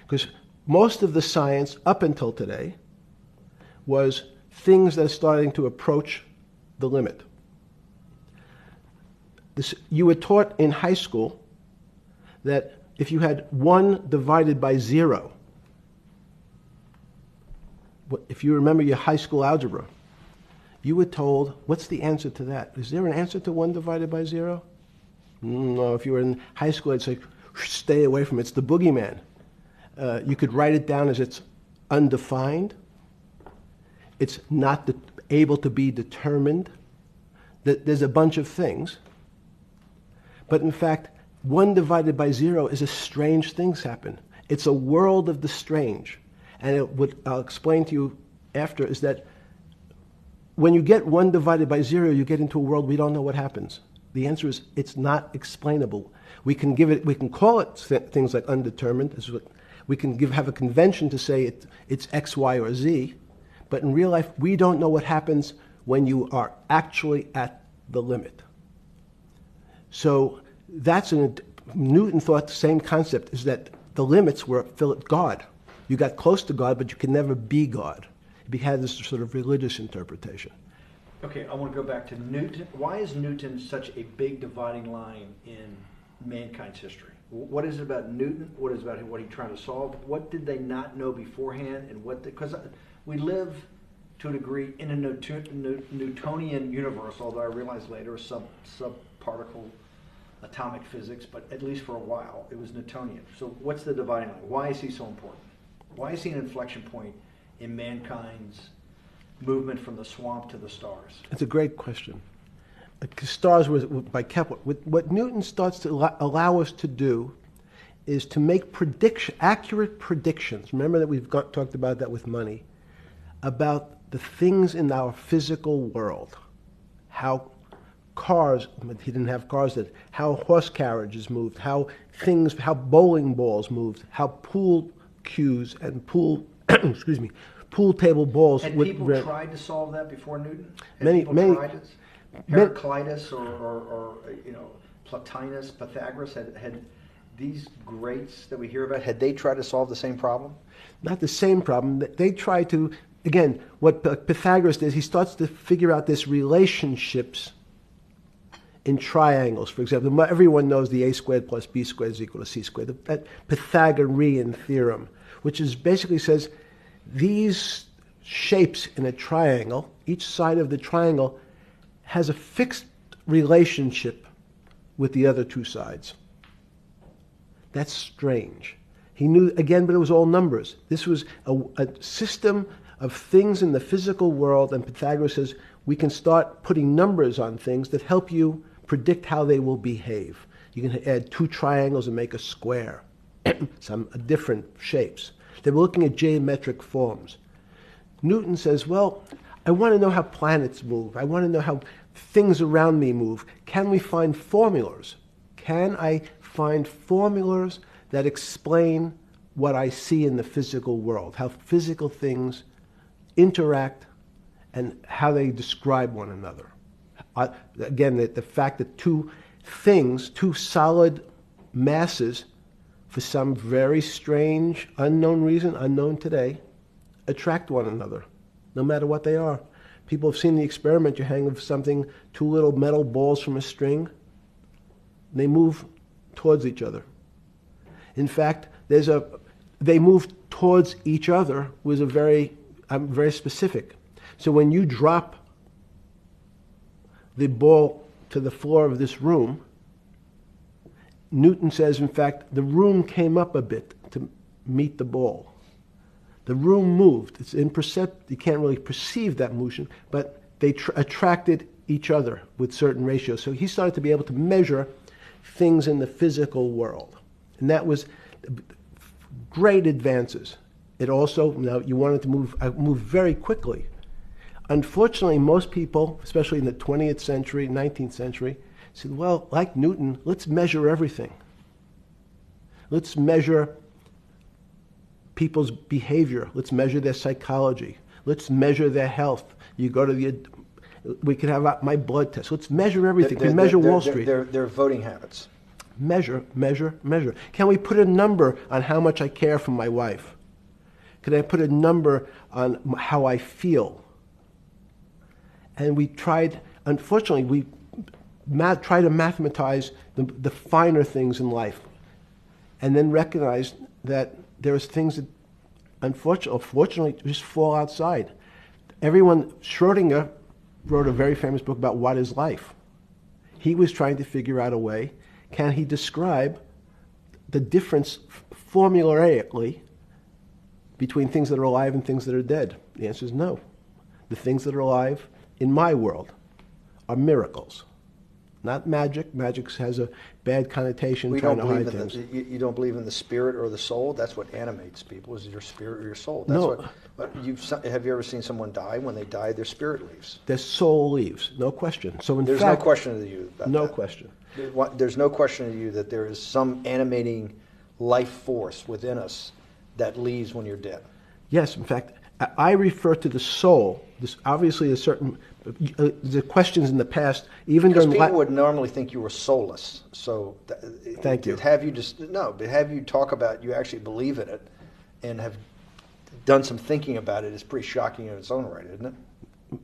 Because most of the science up until today was things that are starting to approach the limit. You were taught in high school that if you had 1 divided by 0, if you remember your high school algebra, you were told, what's the answer to that? Is there an answer to 1 divided by 0? No, if you were in high school, I'd say, stay away from it. It's the boogeyman. You could write it down as it's undefined. It's not able to be determined. There's a bunch of things. But in fact, 1 divided by 0 is a strange things happen. It's a world of the strange. And what I'll explain to you after is that when you get 1 divided by 0, you get into a world we don't know what happens. The answer is it's not explainable. We can call it things like undetermined. We can have a convention to say it's X, Y, or Z. But in real life, we don't know what happens when you are actually at the limit. So Newton thought the same concept is that the limits were God. You got close to God, but you can never be God. It had this sort of religious interpretation. Okay, I want to go back to Newton. Why is Newton such a big dividing line in mankind's history? What is it about Newton? What is it about what he's trying to solve? What did they not know beforehand? And because we live to a degree in a Newtonian universe, although I realized later subparticle atomic physics, but at least for a while it was Newtonian. So what's the dividing line? Why is he so important? Why is he an inflection point in mankind's movement from the swamp to the stars? It's a great question. Stars were by Kepler. What Newton starts to allow us to do is to make accurate predictions. Remember that we've talked about that with money, about the things in our physical world, how cars, he didn't have cars then, how horse carriages moved, how bowling balls moved, how pool cues and pool table balls. Had people tried to solve that before Newton? Had Many, people many. tried it? Heraclitus or Plotinus, Pythagoras, had these greats that we hear about, had they tried to solve the same problem? Not the same problem. They tried to again, what Pythagoras did, he starts to figure out this relationships in triangles. For example, everyone knows the a squared plus b squared is equal to c squared. That Pythagorean theorem, which is basically says these shapes in a triangle, each side of the triangle has a fixed relationship with the other two sides. That's strange. He knew, again, but it was all numbers. This was a system of things in the physical world, and Pythagoras says we can start putting numbers on things that help you predict how they will behave. You can add two triangles and make a square, some different shapes. They were looking at geometric forms. Newton says, well, I want to know how planets move. I want to know how things around me move. Can we find formulas? Can I find formulas that explain what I see in the physical world, how physical things interact and how they describe one another? Again, the fact that two things, two solid masses, for some very strange, unknown reason, unknown today, attract one another, no matter what they are. People have seen the experiment. You hang something, two little metal balls from a string, and they move towards each other. In fact, they move towards each other was very specific. So when you drop the ball to the floor of this room, Newton says, in fact, the room came up a bit to meet the ball. The room moved. It's imperceptible. You can't really perceive that motion, but they attracted each other with certain ratios. So he started to be able to measure things in the physical world. And that was great advances. It also, now you wanted to move very quickly. Unfortunately, most people, especially in the 20th century, 19th century, said, well, like Newton, let's measure everything. Let's measure people's behavior. Let's measure their psychology. Let's measure their health. You go to we can have my blood test. Let's measure everything. We measure Wall Street. Their voting habits. Measure, measure, measure. Can we put a number on how much I care for my wife? Can I put a number on how I feel? And we tried, unfortunately, we try to mathematize the finer things in life, and then recognize that there's things that, unfortunately, just fall outside. Schrodinger wrote a very famous book about what is life. He was trying to figure out a way, can he describe the difference formulaically between things that are alive and things that are dead? The answer is no. The things that are alive in my world are miracles, not magic. Magic has a bad connotation, trying to hide things. You don't believe in the spirit or the soul? That's what animates people, is your spirit or your soul. That's No. Have you ever seen someone die? When they die, their spirit leaves. Their soul leaves, no question. So in There's fact, no question to you about no that. question. There's no question to you that there is some animating life force within us that leaves when you're dead. Yes, in fact, I refer to the soul. This obviously a certain the questions in the past, even Because during people would normally think you were soulless. So Thank you. But have you talk about you actually believe in it and have done some thinking about it is pretty shocking in its own right, isn't it?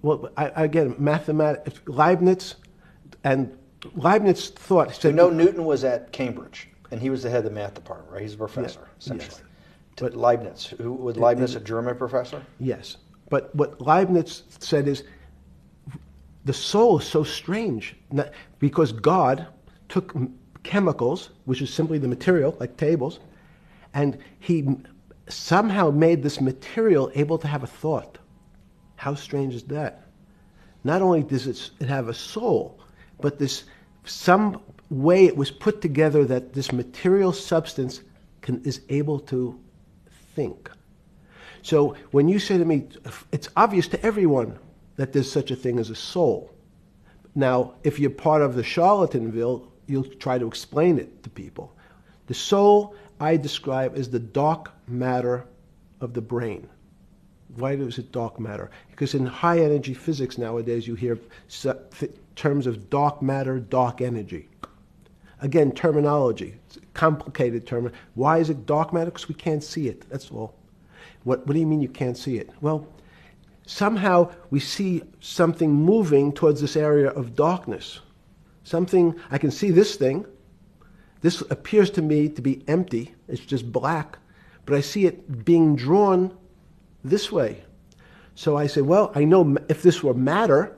Well, again, mathematics. Leibniz thought. So Newton was at Cambridge, and he was the head of the math department, right? He's a professor, essentially. Yes. But Leibniz, was Leibniz a German professor? Yes, but what Leibniz said is the soul is so strange because God took chemicals, which is simply the material, like tables, and he somehow made this material able to have a thought. How strange is that? Not only does it have a soul, but some way it was put together that this material substance is able to think. So when you say to me, it's obvious to everyone that there's such a thing as a soul. Now, if you're part of the Charlatanville, you'll try to explain it to people. The soul I describe as the dark matter of the brain. Why is it dark matter? Because in high energy physics nowadays you hear terms of dark matter, dark energy. Again, terminology, it's a complicated term. Why is it dark matter? Because we can't see it, that's all. What do you mean you can't see it? Well, somehow we see something moving towards this area of darkness. Something, I can see this thing. This appears to me to be empty. It's just black. But I see it being drawn this way. So I say, well, I know if this were matter,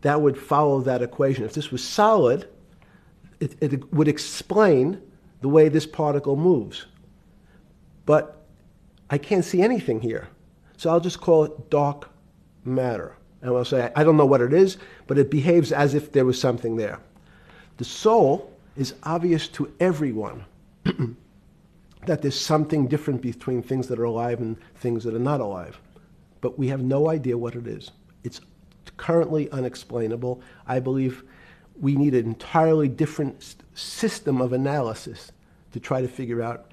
that would follow that equation. If this was solid, it would explain the way this particle moves. But I can't see anything here. So I'll just call it dark matter. And I'll say, I don't know what it is, but it behaves as if there was something there. The soul is obvious to everyone that there's something different between things that are alive and things that are not alive. But we have no idea what it is. It's currently unexplainable. I believe we need an entirely different system of analysis to try to figure out.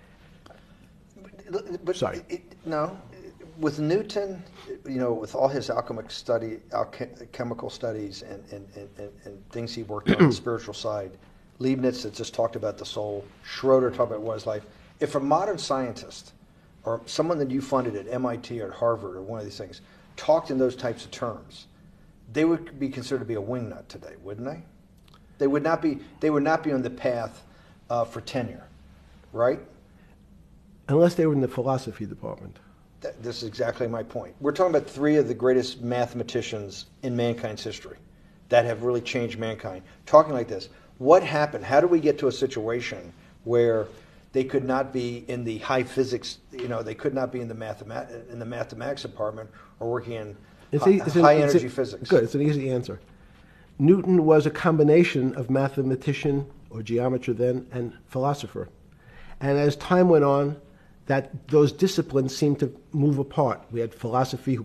But Sorry. No. With Newton, with all his alchemical studies and things he worked on, the spiritual side, Leibniz that just talked about the soul, Schroeder talked about what is life. If a modern scientist or someone that you funded at MIT or at Harvard or one of these things talked in those types of terms, they would be considered to be a wingnut today, wouldn't they? They would not be. They would not be on the path for tenure, right? Unless they were in the philosophy department. This is exactly my point. We're talking about three of the greatest mathematicians in mankind's history that have really changed mankind. Talking like this, what happened? How do we get to a situation where they could not be in the high physics? They could not be in the mathematics department or working in high energy physics. Good. It's an easy answer. Newton was a combination of mathematician or geometer then and philosopher, and as time went on, those disciplines seemed to move apart. We had philosophy.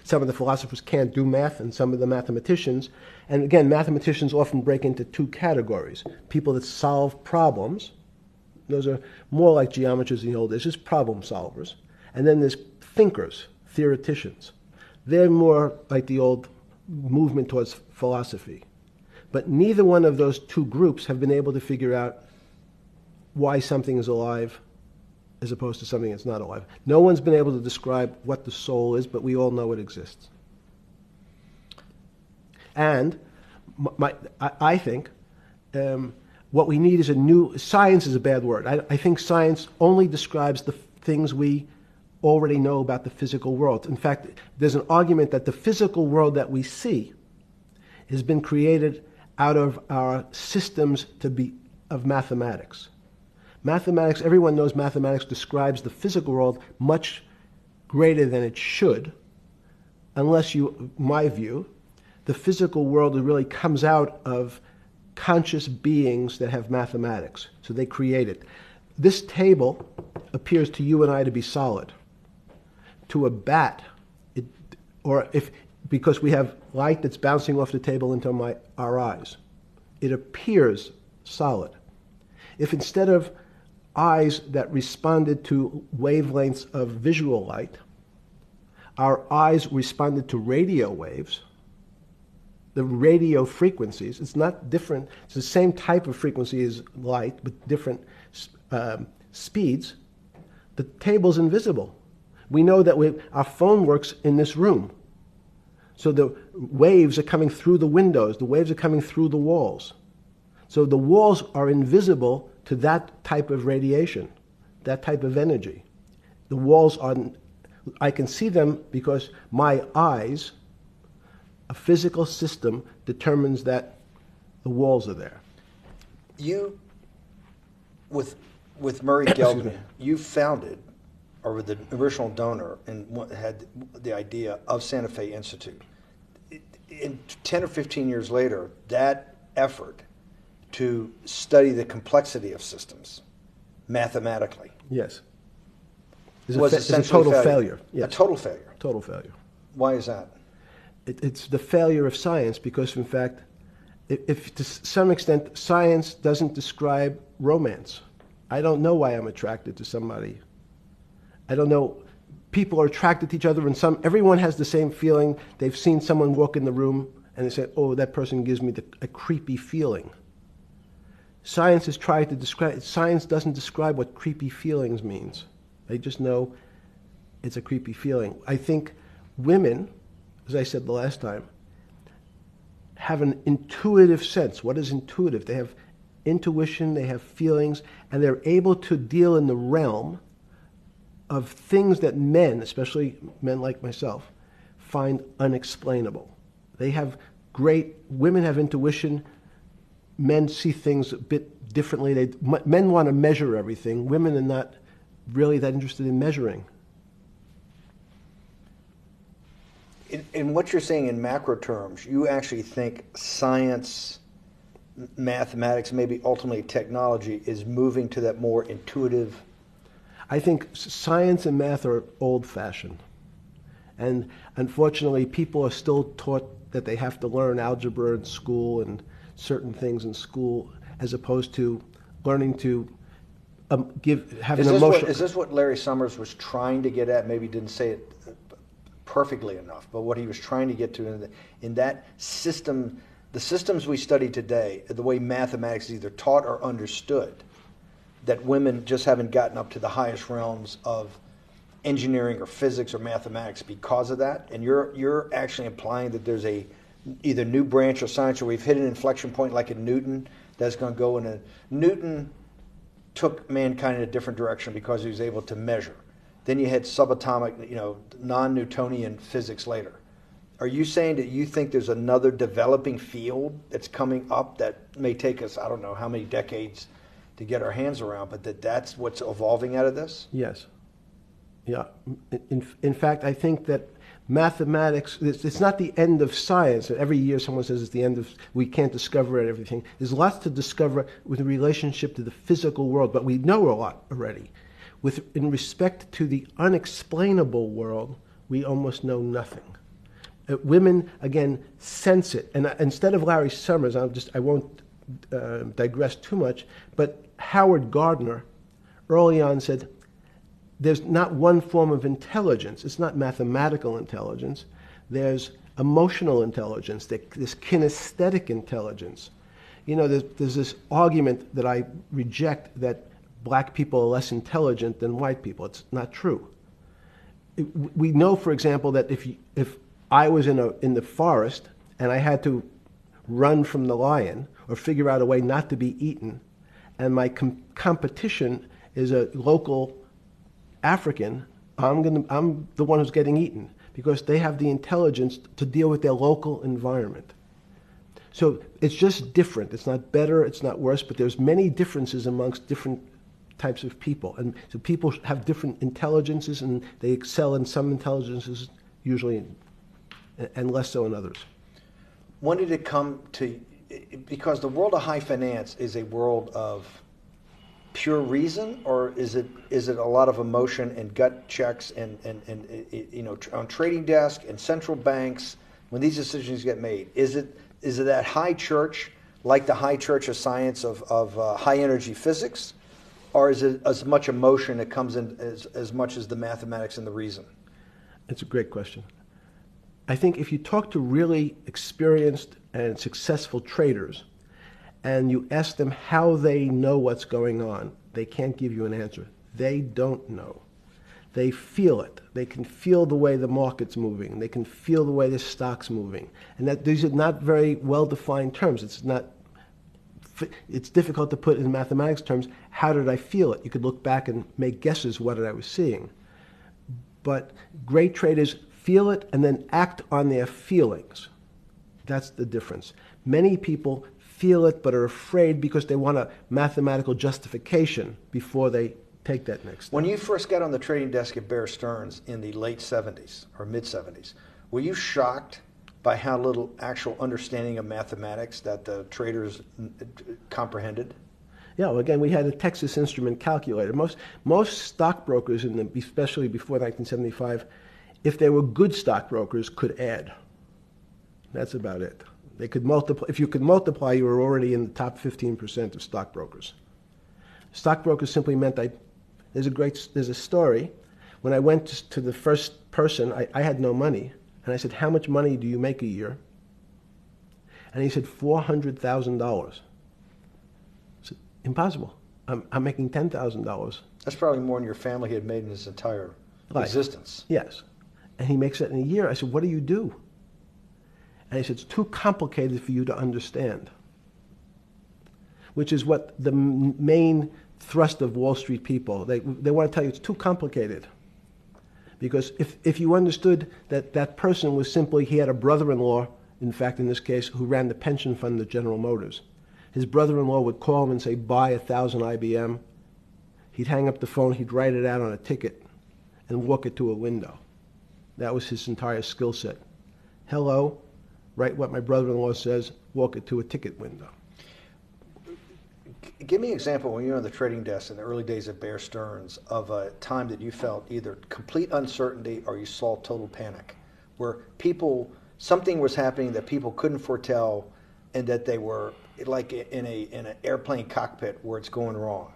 Some of the philosophers can't do math, and some of the mathematicians. And again, mathematicians often break into two categories. People that solve problems. Those are more like geometers in the old days, just problem solvers. And then there's thinkers, theoreticians. They're more like the old movement towards philosophy. But neither one of those two groups have been able to figure out why something is alive as opposed to something that's not alive. No one's been able to describe what the soul is, but we all know it exists. And I think what we need is science is a bad word. I think science only describes the things we already know about the physical world. In fact, there's an argument that the physical world that we see has been created out of our systems of mathematics. Mathematics, everyone knows mathematics describes the physical world much greater than it should, unless my view, the physical world really comes out of conscious beings that have mathematics. So they create it. This table appears to you and I to be solid. To a bat, because we have light that's bouncing off the table into our eyes, it appears solid. If instead of eyes that responded to wavelengths of visual light, our eyes responded to radio waves, the radio frequencies, it's not different, it's the same type of frequency as light, but different speeds, the table's invisible. We know that our phone works in this room. So the waves are coming through the windows, the waves are coming through the walls. So the walls are invisible to that type of radiation, that type of energy. The walls I can see them because my eyes, a physical system, determines that the walls are there. You, with Murray Gell-Mann, you founded, or were the original donor, and had the idea of Santa Fe Institute. In 10 or 15 years later, that effort to study the complexity of systems mathematically. Yes. Was It's a total failure. Yes. A total failure. Total failure. Why is that? It's the failure of science because, in fact, if to some extent science doesn't describe romance. I don't know why I'm attracted to somebody. I don't know. People are attracted to each other, and everyone has the same feeling. They've seen someone walk in the room, and they say, "Oh, that person gives me a creepy feeling." Science has tried to describe. Science doesn't describe what creepy feelings means. They just know it's a creepy feeling. I think women as I said the last time, have an intuitive sense. What is intuitive? They have intuition, they have feelings, and they're able to deal in the realm of things that men, especially men like myself, find unexplainable. They have women have intuition, men see things a bit differently. Men want to measure everything. Women are not really that interested in measuring. In what you're saying in macro terms, you actually think science, mathematics, maybe ultimately technology is moving to that more intuitive. I think science and math are old-fashioned. And unfortunately, people are still taught that they have to learn algebra in school and certain things in school, as opposed to learning to have an emotion. Is this what Larry Summers was trying to get at? Maybe he didn't say it perfectly enough, but what he was trying to get to in that system, the systems we study today, the way mathematics is either taught or understood, that women just haven't gotten up to the highest realms of engineering or physics or mathematics because of that. And you're actually implying that there's a either new branch of science, or we've hit an inflection point like in Newton that's going to go in a Newton took mankind in a different direction because he was able to measure. Then you had subatomic, non-Newtonian physics later. Are you saying that you think there's another developing field that's coming up that may take us, I don't know how many decades to get our hands around, but that's what's evolving out of this? Yes. Yeah. In fact, I think that mathematics, it's not the end of science. Every year someone says it's the end of, we can't discover everything. There's lots to discover with relationship to the physical world, but we know a lot already. In respect to the unexplainable world, we almost know nothing. Women, again, sense it. And instead of Larry Summers, I won't digress too much, but Howard Gardner early on said, there's not one form of intelligence. It's not mathematical intelligence. There's emotional intelligence, this kinesthetic intelligence. There's this argument that I reject that black people are less intelligent than white people. It's not true. We know, for example, that if I was in the forest and I had to run from the lion or figure out a way not to be eaten, and my competition is a local African, I'm the one who's getting eaten because they have the intelligence to deal with their local environment. So it's just different. It's not better, it's not worse, but there's many differences amongst different types of people. And so people have different intelligences, and they excel in some intelligences usually, and less so in others. When did it come to, because the world of high finance is a world of pure reason, or is it a lot of emotion and gut checks and on trading desk and central banks when these decisions get made? Is it that high church, like the high church of science of high energy physics, or is it as much emotion that comes in as much as the mathematics and the reason? It's a great question. I think if you talk to really experienced and successful traders and you ask them how they know what's going on, they can't give you an answer. They don't know. They feel it. They can feel the way the market's moving. They can feel the way the stock's moving. And that these are not very well-defined terms. It's difficult to put in mathematics terms. How did I feel it? You could look back and make guesses what I was seeing. But great traders feel it and then act on their feelings. That's the difference. Many people feel it but are afraid because they want a mathematical justification before they take that next step. When you first got on the trading desk at Bear Stearns in the late 70s or mid 70s, were you shocked by how little actual understanding of mathematics that the traders comprehended? Yeah, well, again, we had a Texas Instrument calculator. Most stockbrokers, especially before 1975, if they were good stockbrokers, could add. That's about it. They could multiply. If you could multiply, you were already in the top 15% of stockbrokers. Stockbrokers simply meant there's a story. When I went to the first person, I had no money. And I said, how much money do you make a year? And he said, $400,000. I said, impossible. I'm making $10,000. That's probably more than your family had made in his entire existence. Yes. And he makes it in a year. I said, what do you do? And he said, it's too complicated for you to understand, which is what the main thrust of Wall Street people, they want to tell you it's too complicated. Because if you understood that that person was simply, he had a brother-in-law, in fact, in this case, who ran the pension fund of General Motors. His brother-in-law would call him and say, buy 1,000 IBM. He'd hang up the phone, he'd write it out on a ticket and walk it to a window. That was his entire skill set. Hello, write what my brother-in-law says, walk it to a ticket window. Give me an example when you were on the trading desk in the early days of Bear Stearns of a time that you felt either complete uncertainty or you saw total panic, where something was happening that people couldn't foretell and that they were like in an airplane cockpit where it's going wrong.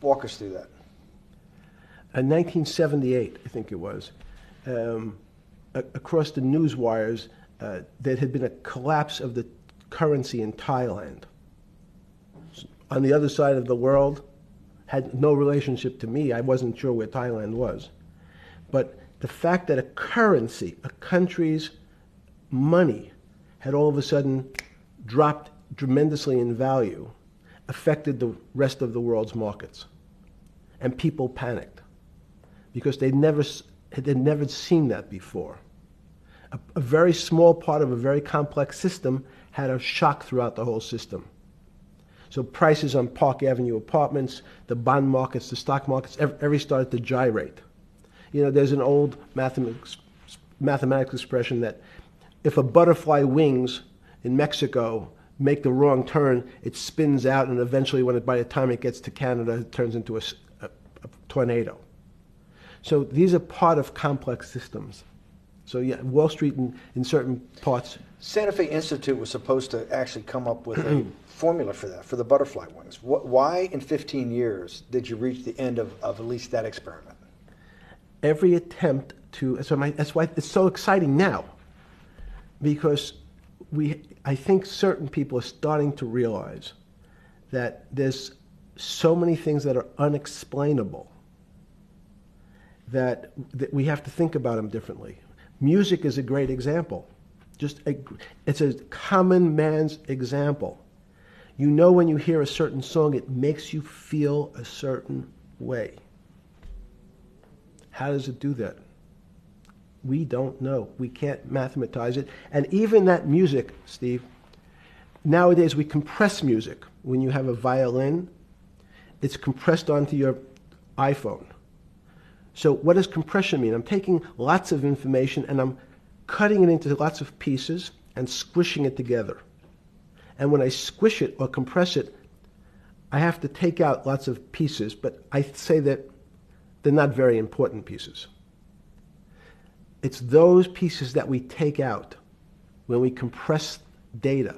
Walk us through that. In 1978, I think it was, across the news wires, there had been a collapse of the currency in Thailand. On the other side of the world, had no relationship to me. I wasn't sure where Thailand was. But the fact that a currency, a country's money, had all of a sudden dropped tremendously in value affected the rest of the world's markets. And people panicked because they'd never seen that before. A very small part of a very complex system had a shock throughout the whole system. So prices on Park Avenue apartments, the bond markets, the stock markets, every started to gyrate. You know, there's an old mathematics expression that if a butterfly wings in Mexico make the wrong turn, it spins out, and eventually, by the time it gets to Canada, it turns into a tornado. So these are part of complex systems. So yeah, Wall Street in certain parts. Santa Fe Institute was supposed to actually come up with a formula for that, for the butterfly wings. Why in 15 years did you reach the end of at least that experiment? Every attempt that's why it's so exciting now, because I think certain people are starting to realize that there's so many things that are unexplainable that we have to think about them differently. Music is a great example. It's a common man's example. You know, when you hear a certain song, it makes you feel a certain way. How does it do that? We don't know. We can't mathematize it. And even that music, Steve, nowadays we compress music. When you have a violin, it's compressed onto your iPhone. So what does compression mean? I'm taking lots of information and I'm cutting it into lots of pieces and squishing it together. And when I squish it or compress it, I have to take out lots of pieces, but I say that they're not very important pieces. It's those pieces that we take out when we compress data,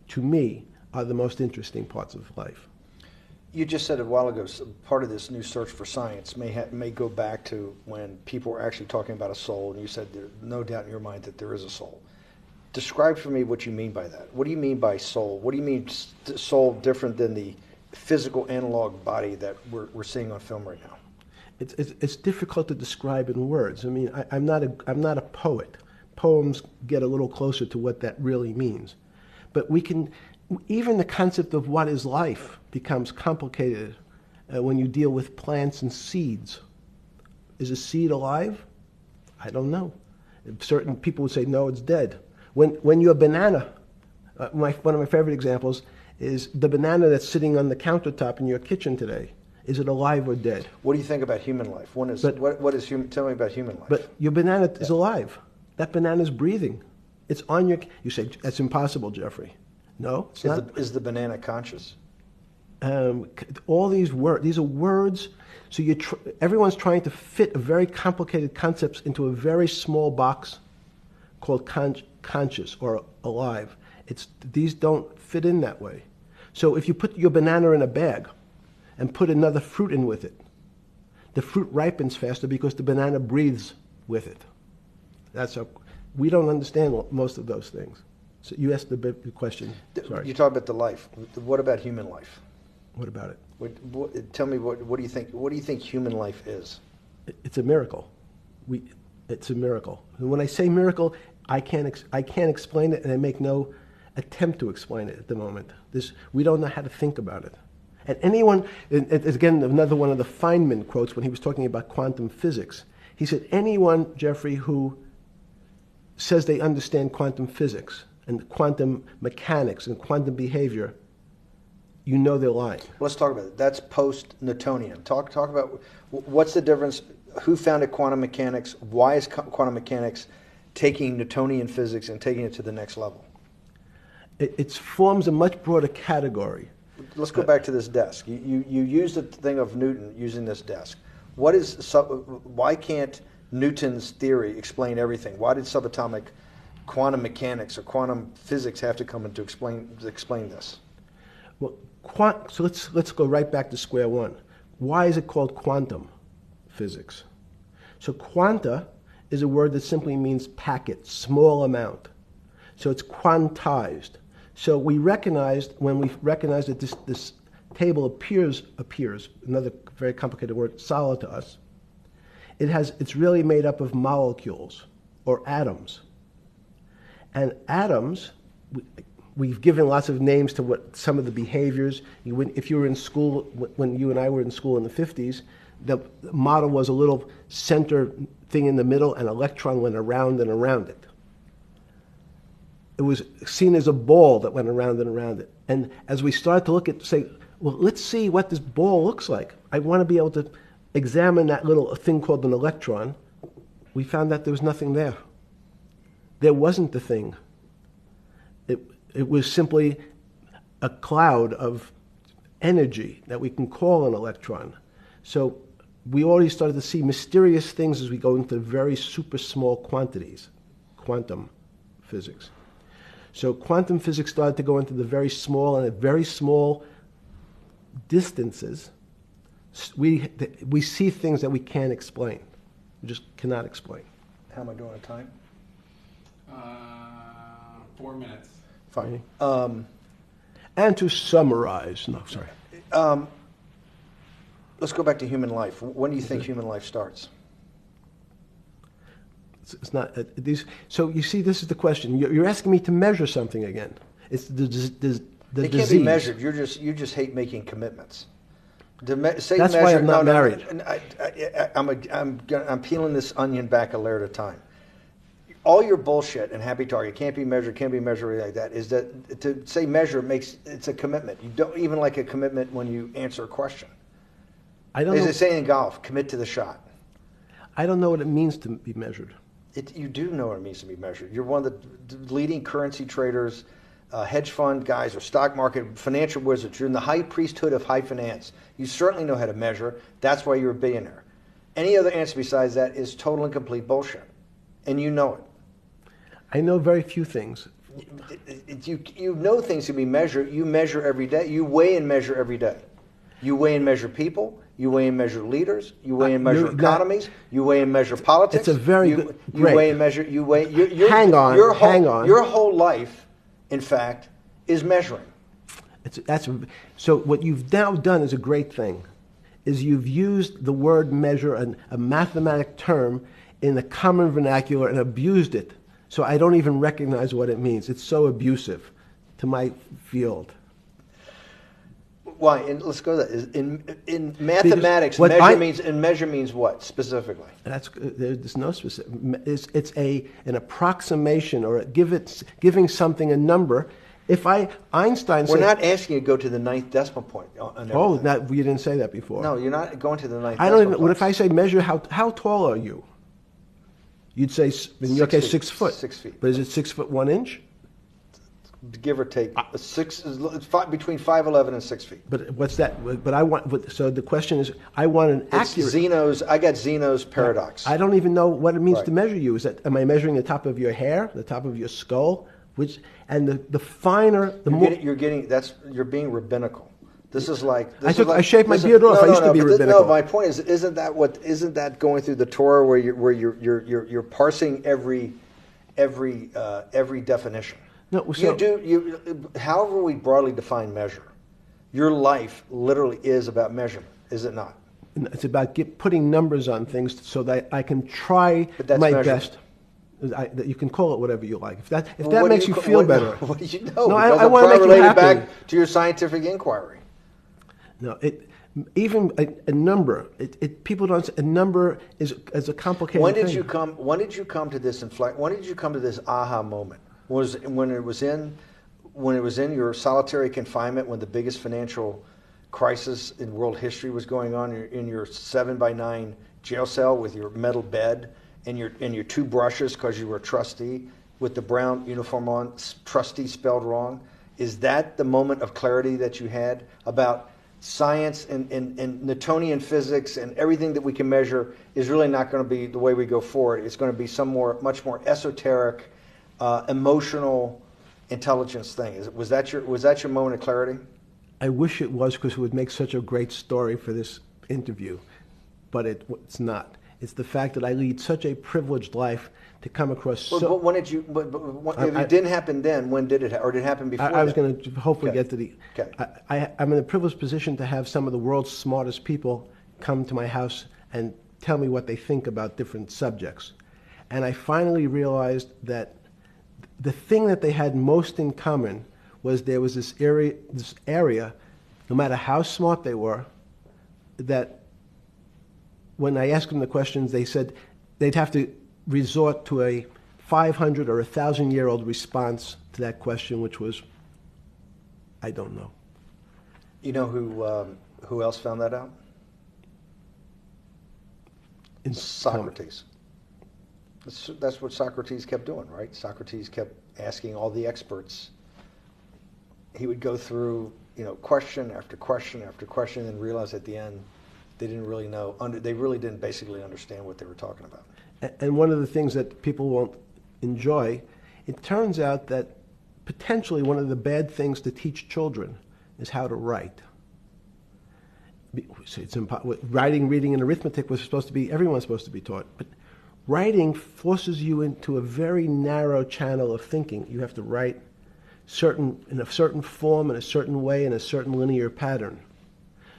to me, are the most interesting parts of life. You just said a while ago, part of this new search for science may go back to when people were actually talking about a soul, and you said there's no doubt in your mind that there is a soul. Describe for me what you mean by that. What do you mean by soul? What do you mean soul different than the physical analog body that we're seeing on film right now? It's difficult to describe in words. I mean, I'm not a poet. Poems get a little closer to what that really means. But even the concept of what is life becomes complicated when you deal with plants and seeds. Is a seed alive? I don't know. Certain people would say, no, it's dead. When you're a banana, one of my favorite examples is the banana that's sitting on the countertop in your kitchen today. Is it alive or dead? What do you think about human life? Tell me about human life. But your banana is alive. That banana is breathing. It's on your... You say, that's impossible, Jeffrey. No, it's not. Is the banana conscious? All these are words. So everyone's trying to fit a very complicated concepts into a very small box called conscious or alive. These don't fit in that way. So if you put your banana in a bag and put another fruit in with it, the fruit ripens faster because the banana breathes with it. We don't understand most of those things. So you asked the big question. Sorry. You talk about the life. What about human life? What about it? Tell me what do you think? What do you think human life is? It's a miracle. It's a miracle. And when I say miracle, I can't explain it, and I make no attempt to explain it at the moment. We don't know how to think about it. And anyone, and again, another one of the Feynman quotes when he was talking about quantum physics. He said, anyone, Jeffrey, who says they understand quantum physics and quantum mechanics and quantum behavior, you know they're lying. Let's talk about it. That's post-Newtonian. Talk about what's the difference, who founded quantum mechanics, why is quantum mechanics taking Newtonian physics and taking it to the next level? It forms a much broader category. Let's go back to this desk. You used the thing of Newton using this desk. Why can't Newton's theory explain everything? Why did subatomic quantum mechanics or quantum physics have to come in to explain this? Well, so let's go right back to square one. Why is it called quantum physics? So quanta is a word that simply means packet, small amount. So it's quantized. So we recognized, when we recognized that this table appears, another very complicated word, solid to us, it's really made up of molecules or atoms. And atoms, we've given lots of names to what some of the behaviors. If you were in school, when you and I were in school in the 50s, the model was a little center thing in the middle, and an electron went around and around it. It was seen as a ball that went around and around it. And as we started to say, well, let's see what this ball looks like. I want to be able to examine that little thing called an electron. We found that there was nothing there. There wasn't the thing. It was simply a cloud of energy that we can call an electron. So we already started to see mysterious things as we go into very super small quantities, quantum physics. So quantum physics started to go into the very small, and at very small distances, we see things that we can't explain. We just cannot explain. How am I doing on time? 4 minutes. Fine. And to summarize, no, sorry. Let's go back to human life. When do you think human life starts? It's not these. So you see, this is the question. You're asking me to measure something again. It's the disease. It can't be measured. You just hate making commitments. That's why I'm not married. I'm peeling this onion back a layer at a time. All your bullshit and happy target can't be measured like that. Is that to say measure it's a commitment. You don't even like a commitment when you answer a question. I don't. As know. they say in golf, commit to the shot. I don't know what it means to be measured. You do know what it means to be measured. You're one of the leading currency traders, hedge fund guys, or stock market financial wizards. You're in the high priesthood of high finance. You certainly know how to measure. That's why you're a billionaire. Any other answer besides that is total and complete bullshit, and you know it. I know very few things. You know things can be measured. You measure every day. You weigh and measure every day. You weigh and measure people. You weigh and measure leaders. You weigh and measure economies. You weigh and measure politics. It's a very good. You weigh and measure. You weigh. Hang on. Your whole life, in fact, is measuring. So what you've now done is a great thing, is you've used the word measure, a mathematic term, in the common vernacular and abused it. So I don't even recognize what it means. It's so abusive to my field. Why? And let's go to that. In mathematics, measure means what specifically? There's no specific. It's an approximation, or giving something a number. Einstein said, we're not asking you to go to the ninth decimal point. You didn't say that before. No, you're not going to the ninth. I don't even. What if I say measure how tall are you? You'd say, in your case, 6 foot. 6 feet. But is it 6 foot 1 inch? Give or take, between 5'11" and 6 feet. But what's that? So the question is, I want an accurate. I got Zeno's paradox. I don't even know what it means to measure you. Am I measuring the top of your hair, the top of your skull, the finer, the more. You're being rabbinical. This is like. I shaved my beard off. I used to be rabbinical. My point is, isn't that going through the Torah where you're parsing every definition? No, however we broadly define measure, your life literally is about measurement, is it not? It's about putting numbers on things so that I can try my best. That you can call it whatever you like. If that Well, what do makes you feel what- better. What do you know? No, Because I I'm want to trying make you relate it happy. back to your scientific inquiry. No, even a number. People don't. A number is a complicated When did thing. you come? When did you come to this inflect? When did you come to this aha moment? Was when it was in your solitary confinement, when the biggest financial crisis in world history was going on, in your 7x9 jail cell with your metal bed and your two brushes because you were a trustee with the brown uniform on, trustee spelled wrong. Is that the moment of clarity that you had about science and Newtonian physics and everything that we can measure is really not going to be the way we go forward? It's going to be much more esoteric, emotional intelligence thing. Was that your moment of clarity? I wish it was, because it would make such a great story for this interview, but it's not. It's the fact that I lead such a privileged life to come across. But when did you? If it didn't happen then, when did it? Or did it happen before? I was then? going to hopefully Okay. get to the. Okay. I'm in a privileged position to have some of the world's smartest people come to my house and tell me what they think about different subjects, and I finally realized that the thing that they had most in common was there was this area, no matter how smart they were, that when I asked them the questions, they said they'd have to resort to a 500 or 1,000-year-old response to that question, which was, I don't know. You know who else found that out? Socrates. That's what Socrates kept doing, right? Socrates kept asking all the experts. He would go through, question after question after question, and realize at the end they didn't really know. They really didn't basically understand what they were talking about. And one of the things that people won't enjoy, it turns out that potentially one of the bad things to teach children is how to write. Writing, reading, and arithmetic everyone's supposed to be taught. But writing forces you into a very narrow channel of thinking. You have to write in a certain form, in a certain way, in a certain linear pattern.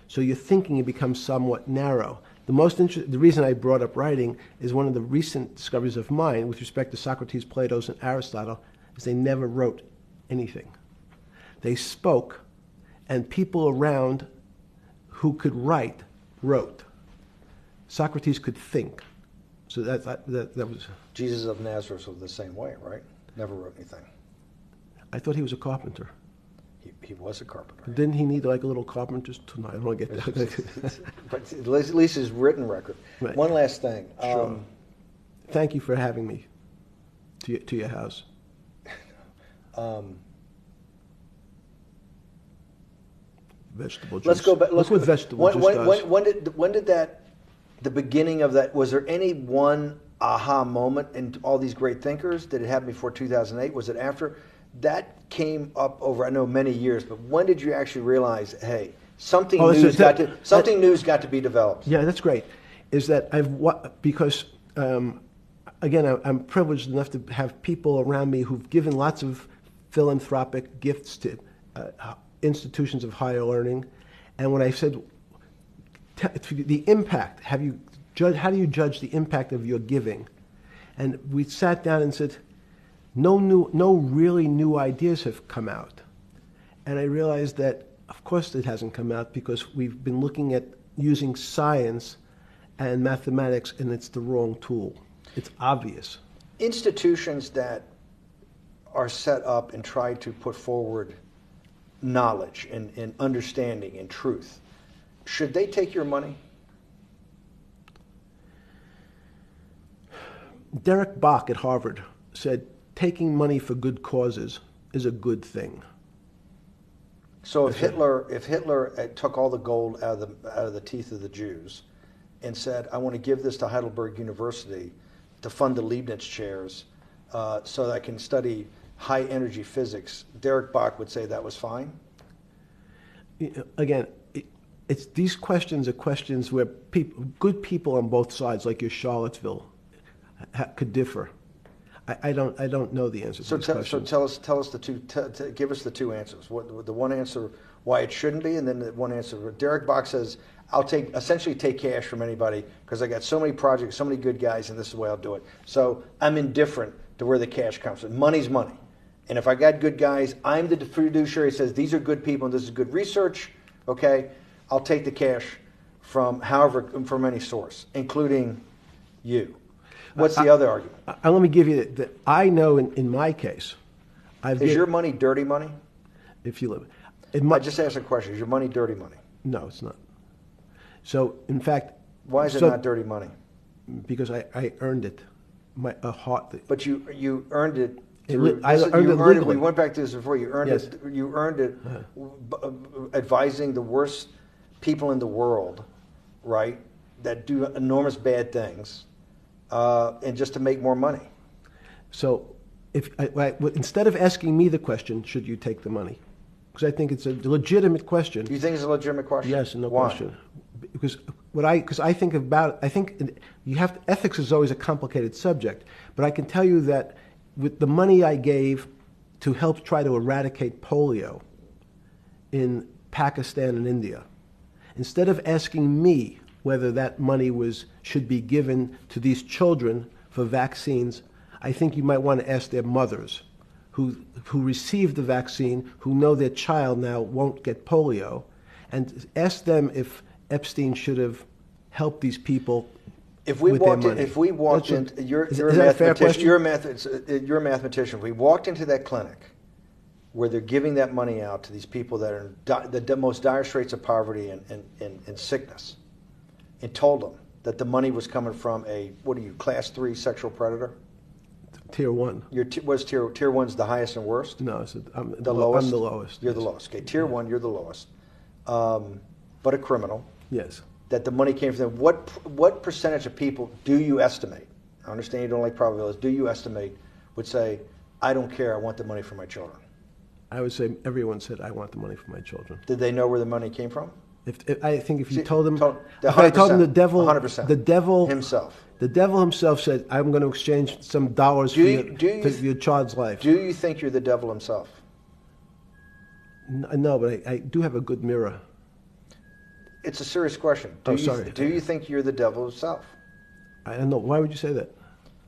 So your thinking becomes somewhat narrow. The reason I brought up writing is one of the recent discoveries of mine with respect to Socrates, Plato, and Aristotle is they never wrote anything. They spoke, and people around who could write wrote. Socrates could think. So that was... Jesus of Nazareth was the same way, right? Never wrote anything. I thought he was a carpenter. He was a carpenter. Didn't he need like a little carpenter's tonight? I don't want to get that. But at least his written record. Right. One last thing. Sure. Thank you for having me to your house. Vegetable juice. Let's go back. Look what vegetable juice does. When did the beginning of that, was there any one aha moment in all these great thinkers? Did it happen before 2008? Was it after? That came up over, I know, many years, but when did you actually realize, hey, something new's got to be developed? Yeah, that's great. Is that because again, I'm privileged enough to have people around me who've given lots of philanthropic gifts to institutions of higher learning, and when I said the impact, how do you judge the impact of your giving? And we sat down and said, no really new ideas have come out. And I realized that, of course, it hasn't come out because we've been looking at using science and mathematics, and it's the wrong tool. It's obvious. Institutions that are set up and try to put forward knowledge and understanding and truth, should they take your money? Derek Bach at Harvard said, taking money for good causes is a good thing. So if Hitler took all the gold out of the teeth of the Jews and said, I want to give this to Heidelberg University to fund the Leibniz chairs so that I can study high energy physics, Derek Bach would say that was fine? Again, these questions are questions where good people on both sides, like your Charlottesville, could differ. I don't know the answer to this question. So tell us the two. Give us the two answers. The one answer why it shouldn't be, and then the one answer. Derek Bach says, I'll essentially take cash from anybody because I got so many projects, so many good guys, and this is the way I'll do it. So I'm indifferent to where the cash comes from. Money's money. And if I got good guys, I'm the fiduciary that says these are good people and this is good research, okay? I'll take the cash from any source, including you. What's the other argument? Let me give you that. I know in my case, Is your money dirty money? if you live, I just asked a question. Is your money dirty money? no, it's not. So in fact, Why is it not dirty money? because I earned it, a heart. But you earned it. I earned it legally. We went back to this before. You earned Yes. it. You earned it, advising the worst people in the world, right? That do enormous bad things, and just to make more money. So instead of asking me the question, should you take the money? Because I think it's a legitimate question. Do you think it's a legitimate question? Yes, no Why? question. Because I think about, ethics is always a complicated subject, but I can tell you that with the money I gave to help try to eradicate polio in Pakistan and India, instead of asking me whether that money should be given to these children for vaccines, I think you might want to ask their mothers who received the vaccine, who know their child now won't get polio, and ask them if Epstein should have helped these people. If we walked in, you're a mathematician. If we walked into that clinic where they're giving that money out to these people that are in the most dire straits of poverty and sickness, and told them that the money was coming from class 3 sexual predator? Tier 1. Tier 1's the highest and worst? No, I'm the lowest. You're yes. the lowest. Okay, tier 1, you're the lowest. But a criminal. Yes. That the money came from them. What percentage of people do you estimate? I understand you don't like probabilities. Do you estimate would say, I don't care, I want the money for my children? I would say everyone said, I want the money for my children. Did they know where the money came from? I think if you told them, if I told them the devil, 100%. the devil himself. The devil himself said, I'm going to exchange some dollars for your child's life. Do you think you're the devil himself? No, but I do have a good mirror. It's a serious question. Do you think you're the devil himself? I don't know. Why would you say that?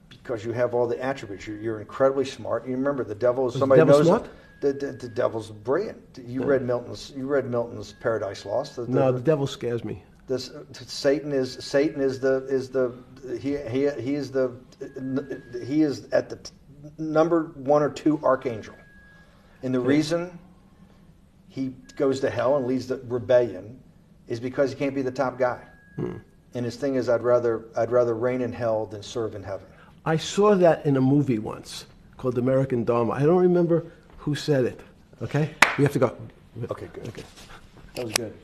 Because you have all the attributes. You're incredibly smart. You remember, the devil is Was somebody the devil knows smart? The devil's brilliant. You read Milton's Paradise Lost. No, the devil scares me. Satan is at the number 1 or 2 archangel, and the reason he goes to hell and leads the rebellion is because he can't be the top guy. And his thing is, I'd rather reign in hell than serve in heaven. I saw that in a movie once called American Dharma. I don't remember who said it. Okay, we have to go. Okay, good. Okay. That was good.